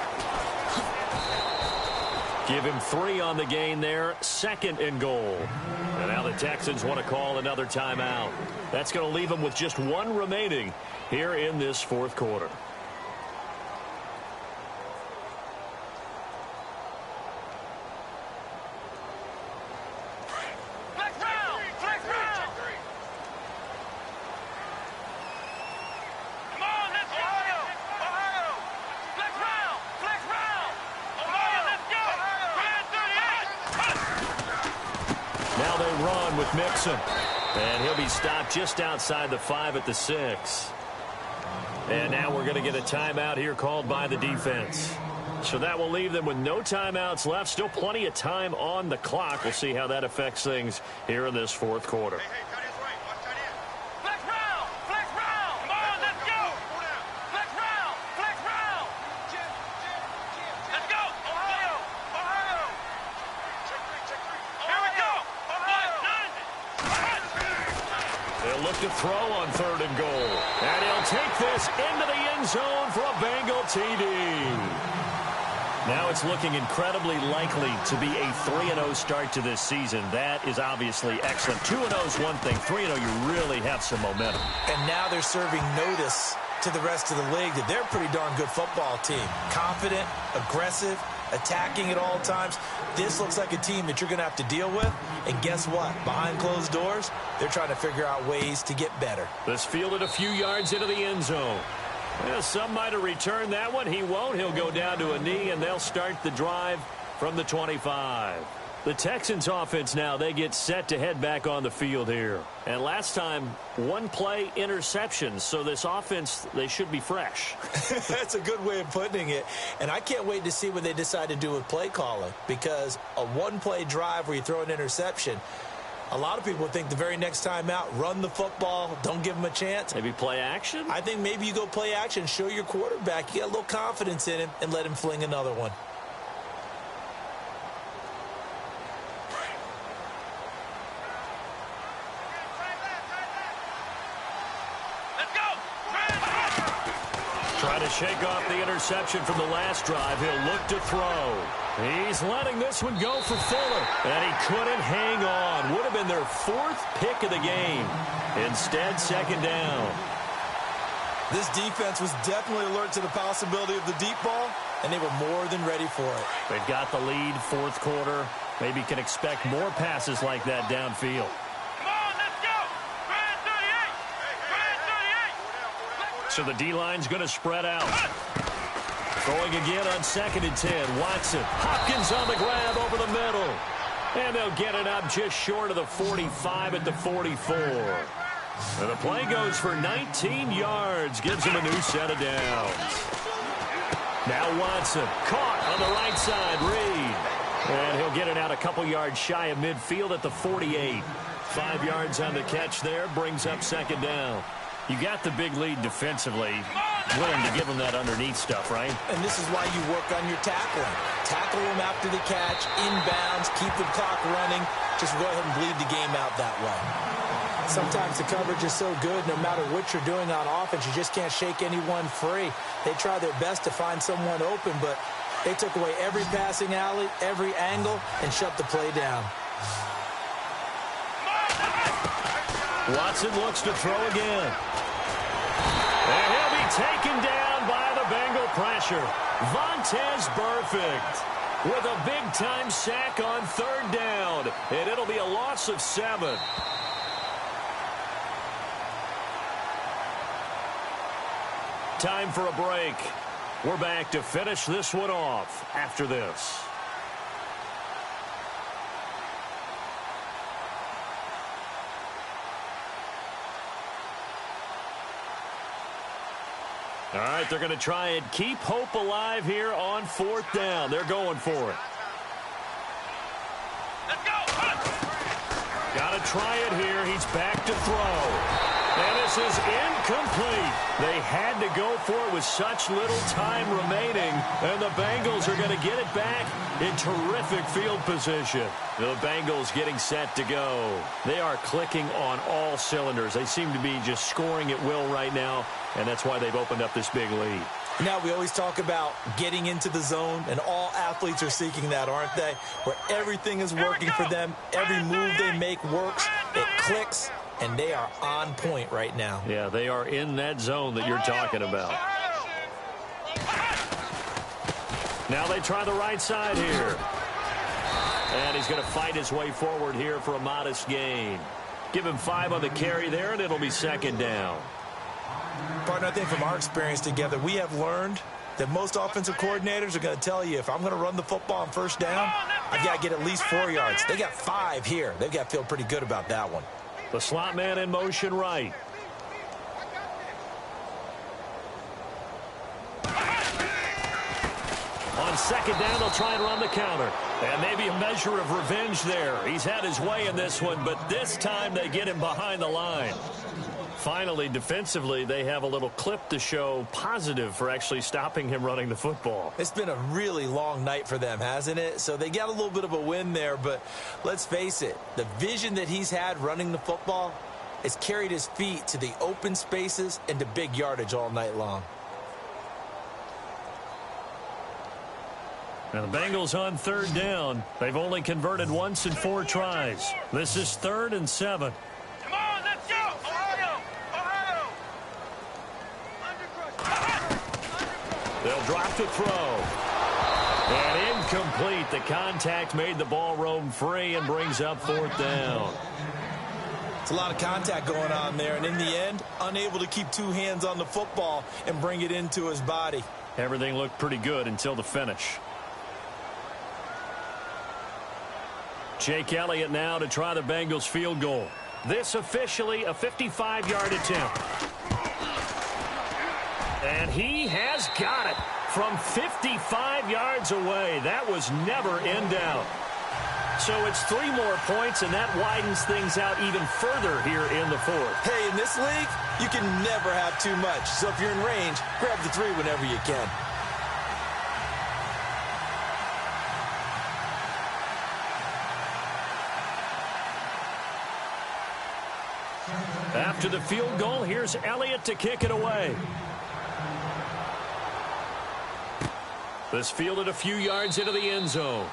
[SPEAKER 3] Give him 3 on the gain there. 2nd and goal. And now the Texans want to call another timeout. That's going to leave them with just 1 remaining here in this 4th quarter. Mixon. And he'll be stopped just outside the 5 at the 6. And now we're going to get a timeout here called by the defense. So that will leave them with no timeouts left. Still plenty of time on the clock. We'll see how that affects things here in this 4th quarter. To throw on 3rd and goal. And he'll take this into the end zone for a Bengal TD. Now it's looking incredibly likely to be a 3-0 start to this season. That is obviously excellent. 2-0 is one thing. 3-0, you really have some momentum.
[SPEAKER 4] And now they're serving notice to the rest of the league that they're a pretty darn good football team. Confident, aggressive, attacking at all times. This looks like a team that you're going to have to deal with. And guess what? Behind closed doors, they're trying to figure out ways to get better.
[SPEAKER 3] This fielded a few yards into the end zone. Well, some might have returned that one. He won't. He'll go down to a knee, and they'll start the drive from the 25. The Texans offense now, they get set to head back on the field here. And last time, one play interception. So this offense, they should be fresh.
[SPEAKER 4] That's a good way of putting it. And I can't wait to see what they decide to do with play calling. Because a one-play drive where you throw an interception, a lot of people think the very next time out, run the football, don't give them a chance.
[SPEAKER 3] Maybe play action?
[SPEAKER 4] I think maybe you go play action, show your quarterback, you get a little confidence in him, and let him fling another one.
[SPEAKER 3] Trying to shake off the interception from the last drive. He'll look to throw. He's letting this one go for Fuller. And he couldn't hang on. Would have been their fourth pick of the game. Instead, second down.
[SPEAKER 4] This defense was definitely alert to the possibility of the deep ball, and they were more than ready for it.
[SPEAKER 3] They've got the lead, fourth quarter. Maybe can expect more passes like that downfield. So the D-line's going to spread out. Throwing again on 2nd and 10. Watson. Hopkins on the grab over the middle. And they'll get it up just short of the 45 at the 44. And the play goes for 19 yards. Gives him a new set of downs. Now Watson. Caught on the right side. Reed. And he'll get it out a couple yards shy of midfield at the 48. 5 yards on the catch there. Brings up second down. You got the big lead defensively. Willing to give them that underneath stuff, right?
[SPEAKER 4] And this is why you work on your tackling. Tackle them after the catch, inbounds, keep the clock running. Just go ahead and bleed the game out that way. Sometimes the coverage is so good, no matter what you're doing on offense, you just can't shake anyone free. They try their best to find someone open, but they took away every passing alley, every angle, and shut the play down.
[SPEAKER 3] Watson looks to throw again. And he'll be taken down by the Bengal pressure. Vontaze Burfict with a big-time sack on third down. And it'll be a loss of 7. Time for a break. We're back to finish this one off after this. All right, they're going to try and keep hope alive here on 4th down. They're going for it.
[SPEAKER 5] Let's go.
[SPEAKER 3] Got to try it here. He's back to throw. And this is incomplete. They had to go for it with such little time remaining. And the Bengals are going to get it back in terrific field position. The Bengals getting set to go. They are clicking on all cylinders. They seem to be just scoring at will right now. And that's why they've opened up this big lead.
[SPEAKER 4] Now, we always talk about getting into the zone, and all athletes are seeking that, aren't they? Where everything is working for them. Every move they make works. It clicks, and they are on point right now.
[SPEAKER 3] Yeah, they are in that zone that you're talking about. Now they try the right side here. And he's going to fight his way forward here for a modest gain. Give him 5 on the carry there, and it'll be second down.
[SPEAKER 4] Partner, I think from our experience together, we have learned that most offensive coordinators are going to tell you, if I'm going to run the football on first down, I've got to get at least 4 yards. They got 5 here. They've got to feel pretty good about that one.
[SPEAKER 3] The slot man in motion right. On second down, they'll try and run the counter. And maybe a measure of revenge there. He's had his way in this one, but this time they get him behind the line. Finally, defensively, they have a little clip to show positive for actually stopping him running the football.
[SPEAKER 4] It's been a really long night for them, hasn't it? So they got a little bit of a win there, but let's face it, the vision that he's had running the football has carried his feet to the open spaces and to big yardage all night long.
[SPEAKER 3] Now the Bengals on third down. They've only converted once in 4 tries. This is 3rd and 7.
[SPEAKER 5] Come on, let's go. Ohio.
[SPEAKER 3] They'll drop to throw. And incomplete. The contact made the ball roam free and brings up 4th down.
[SPEAKER 4] It's a lot of contact going on there, and in the end, unable to keep 2 hands on the football and bring it into his body.
[SPEAKER 3] Everything looked pretty good until the finish. Jake Elliott now to try the Bengals field goal. This officially a 55-yard attempt. And he has got it from 55 yards away. That was never in doubt. So it's 3 more points, and that widens things out even further here in the fourth.
[SPEAKER 4] Hey, in this league, you can never have too much. So if you're in range, grab the 3 whenever you can.
[SPEAKER 3] After the field goal, here's Elliott to kick it away. This fielded a few yards into the end zone.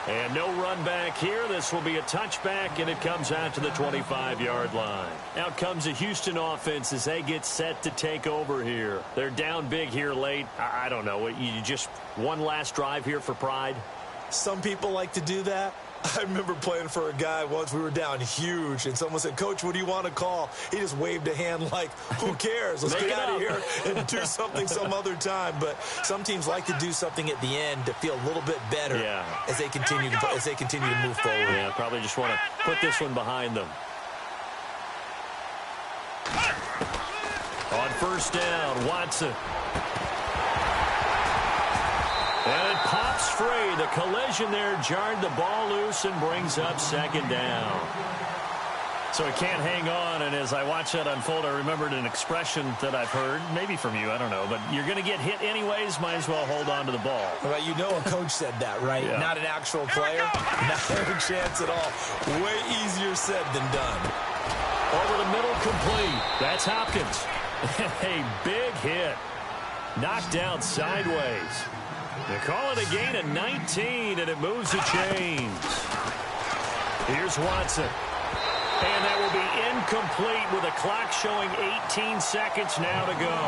[SPEAKER 3] And no run back here. This will be a touchback, and it comes out to the 25-yard line. Out comes the Houston offense as they get set to take over here. They're down big here late. I don't know. You just one last drive here for pride?
[SPEAKER 4] Some people like to do that. I remember playing for a guy once. We were down huge, and someone said, "Coach, what do you want to call?" He just waved a hand like, who cares? Let's get out of here and do something some other time. But some teams like to do something at the end to feel a little bit better as they continue to move forward.
[SPEAKER 3] Yeah, probably just want to put this one behind them. On first down, Watson. And it pops free. The collision there jarred the ball loose and brings up second down. So it can't hang on, and as I watch that unfold, I remembered an expression that I've heard, maybe from you, I don't know, but you're going to get hit anyways, might as well hold on to the ball.
[SPEAKER 4] Well, you know a coach said that, right?
[SPEAKER 3] Yeah.
[SPEAKER 4] Not an actual player. Not a chance at all. Way easier said than done.
[SPEAKER 3] Over the middle, complete. That's Hopkins. A big hit. Knocked down sideways. They call it a gain of 19, and it moves the chains. Here's Watson. And that will be incomplete with a clock showing 18 seconds now to go.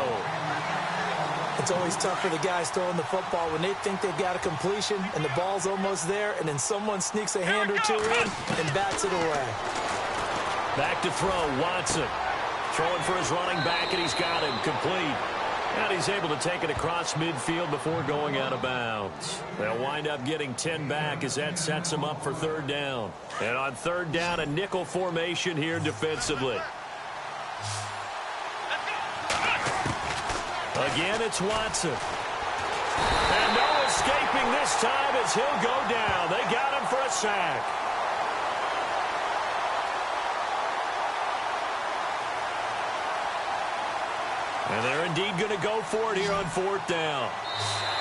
[SPEAKER 4] It's always tough for the guys throwing the football when they think they've got a completion and the ball's almost there, and then someone sneaks a hand or two in and bats it away.
[SPEAKER 3] Back to throw, Watson. Throwing for his running back, and he's got him complete. And he's able to take it across midfield before going out of bounds. They'll wind up getting 10 back as that sets them up for third down. And on third down, a nickel formation here defensively. Again, it's Watson. And no escaping this time as he'll go down. They got him for a sack. And they're indeed going to go for it here on fourth down.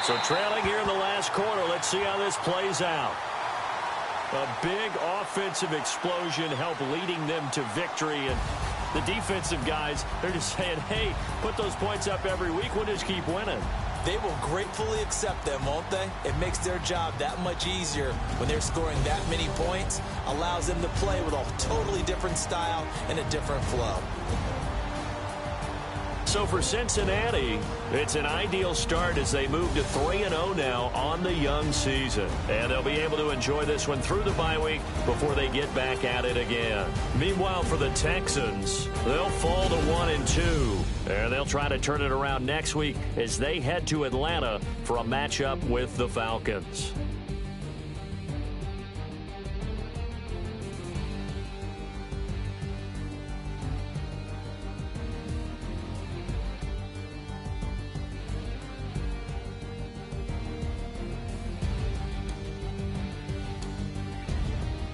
[SPEAKER 3] So trailing here in the last quarter. Let's see how this plays out. A big offensive explosion helped leading them to victory. And the defensive guys, they're just saying, hey, put those points up every week. We'll just keep winning.
[SPEAKER 4] They will gratefully accept them, won't they? It makes their job that much easier when they're scoring that many points. Allows them to play with a totally different style and a different flow.
[SPEAKER 3] So for Cincinnati, it's an ideal start as they move to 3-0 now on the young season. And they'll be able to enjoy this one through the bye week before they get back at it again. Meanwhile, for the Texans, they'll fall to 1-2. And they'll try to turn it around next week as they head to Atlanta for a matchup with the Falcons.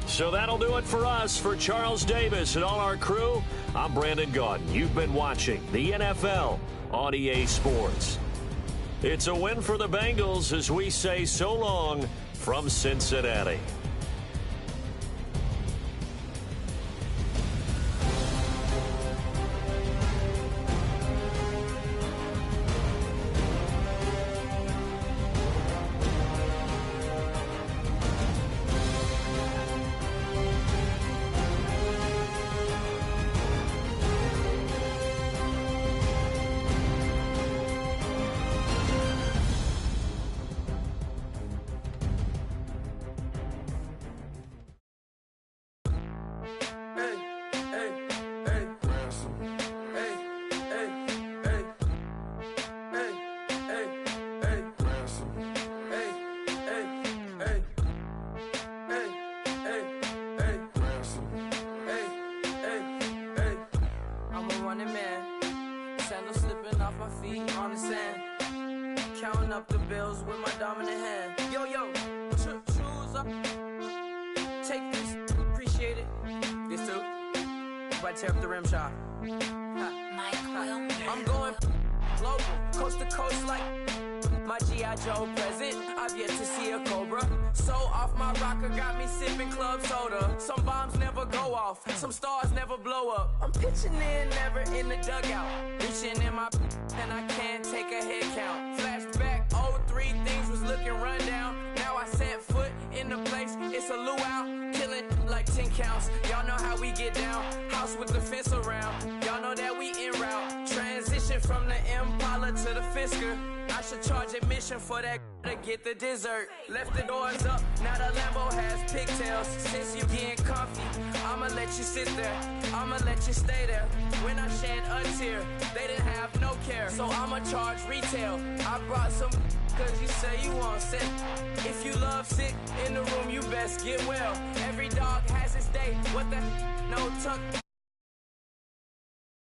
[SPEAKER 3] So that'll do it for us. For Charles Davis and all our crew, I'm Brandon Gaudin. You've been watching the NFL on EA Sports. It's a win for the Bengals as we say so long from Cincinnati.
[SPEAKER 6] Counting up the bills with my dominant hand. Yo, choose up. Take this, appreciate it. This too. Right, tear up the rim shot. I'm going global, coast to coast like my G.I. Joe present. I've yet to see a Cobra. So off my rocker, got me sipping club soda. Some bombs never go off, some stars never blow up. I'm pitching in, never in the dugout. Reaching in my and I can't take a head count. Flashback, 03, things was looking rundown. Now I set foot in the place, it's a luau. Killing like 10 counts, y'all know how we get down. House with the fence around, y'all know that we en route. Transition from the Impala to the Fisker. I should charge admission for that to get the dessert. Left the doors up, now the Lambo has pigtails. Since you getting comfy, I'ma let you sit there, I'ma let you stay there. When I shed a tear, they didn't have no care, so I'ma charge retail. I brought some cause you say you want sick. If you love sick in the room, you best get well. Every dog has its day, what the no tuck.